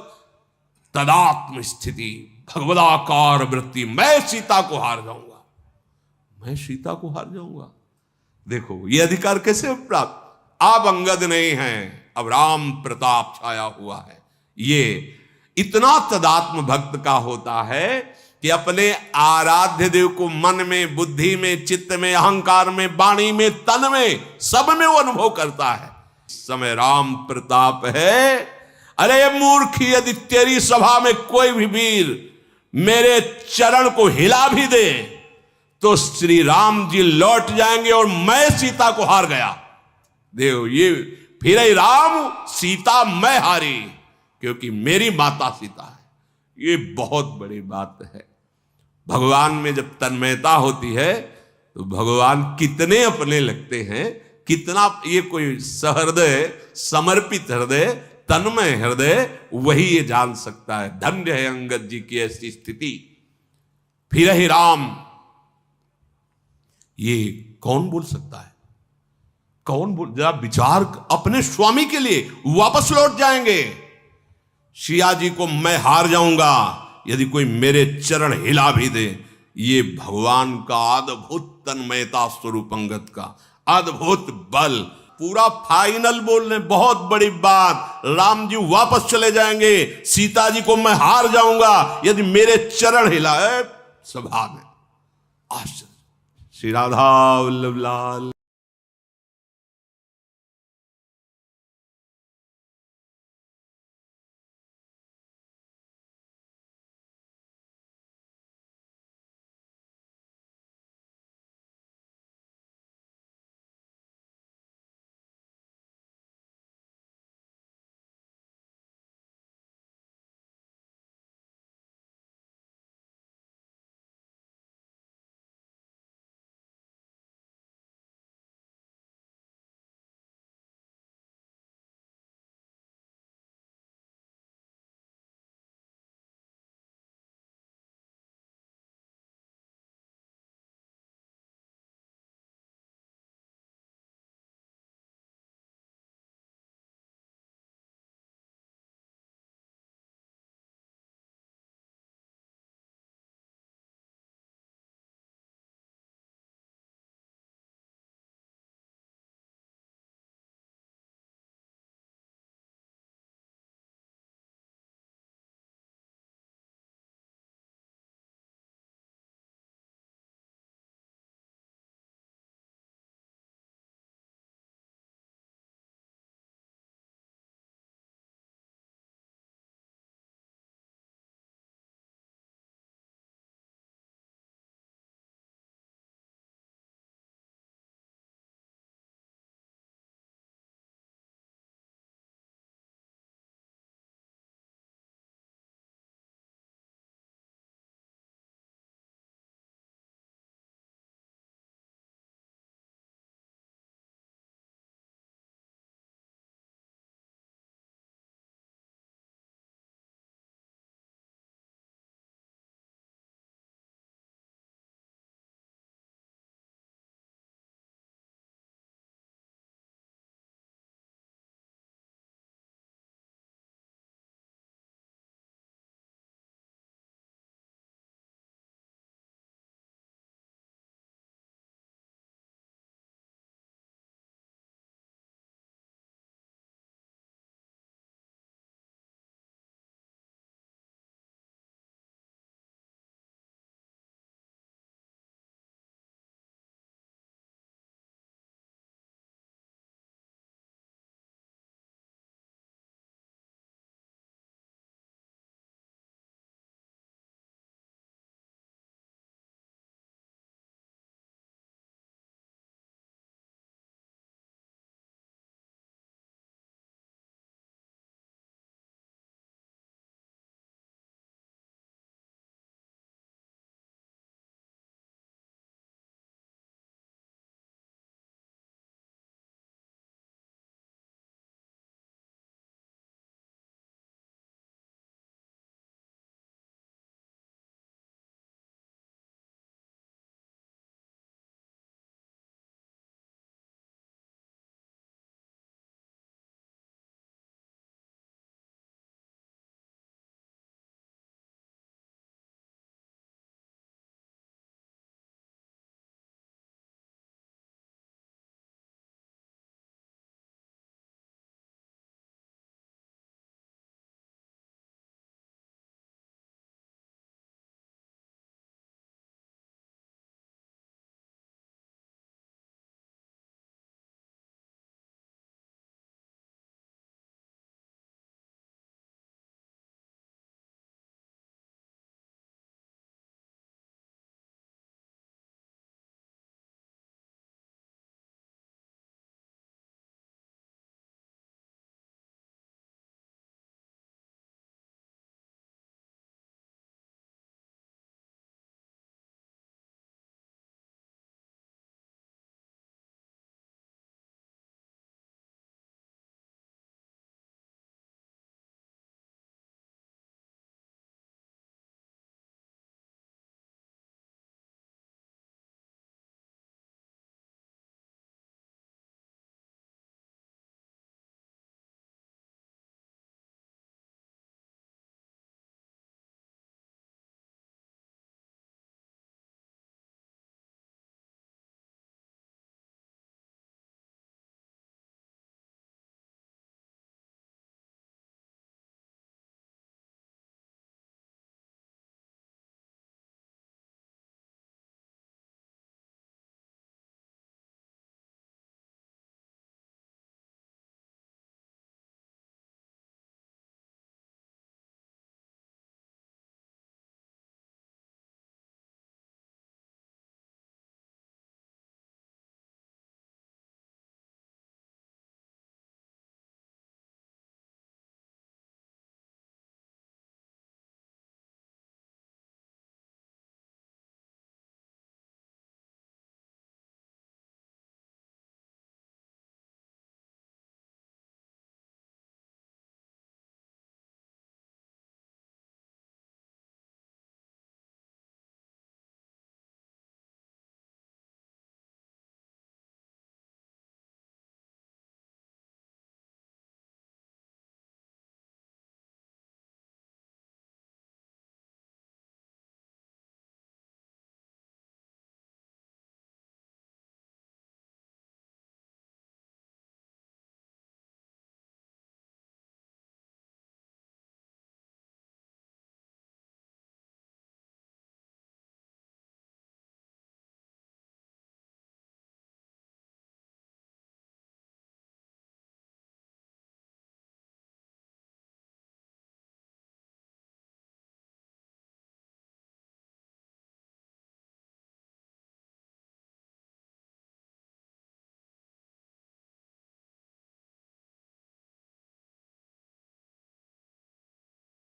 तदात्म स्थिति, भगवदाकार वृत्ति। मैं सीता को हार जाऊंगा, मैं सीता को हार जाऊंगा। देखो ये अधिकार कैसे प्राप्त? अब अंगद नहीं है, अब राम प्रताप छाया हुआ है। ये इतना तदात्म भक्त का होता है कि अपने आराध्य देव को मन में, बुद्धि में, चित्त में, अहंकार में, वाणी में, तन में, सब में वो अनुभव करता है। इस समय राम प्रताप है। अरे मूर्ख, यदि तेरी सभा में कोई भी वीर मेरे चरण को हिला भी दे तो श्री राम जी लौट जाएंगे और मैं सीता को हार गया। देखो ये फिर ही राम सीता मैं हारी, क्योंकि मेरी माता सीता है। ये बहुत बड़ी बात है। भगवान में जब तन्मयता होती है तो भगवान कितने अपने लगते हैं, कितना ये कोई सहृदय, समर्पित हृदय, तन्मय हृदय, वही ये जान सकता है। धन्य है अंगद जी की ऐसी स्थिति। फिर ही राम, ये कौन बोल सकता है? कौन बोल? जरा विचार, अपने स्वामी के लिए वापस लौट जाएंगे। सिया जी को मैं हार जाऊंगा यदि कोई मेरे चरण हिला भी दे। ये भगवान का अद्भुत तन्मयता स्वरूप, अंगद का अद्भुत बल। पूरा फाइनल बोल रहे, बहुत बड़ी बात। राम जी वापस चले जाएंगे, सीता जी को मैं हार जाऊंगा यदि मेरे चरण हिलाए। सभा में आश्चर्य। श्री राधा वल्लभ लाल।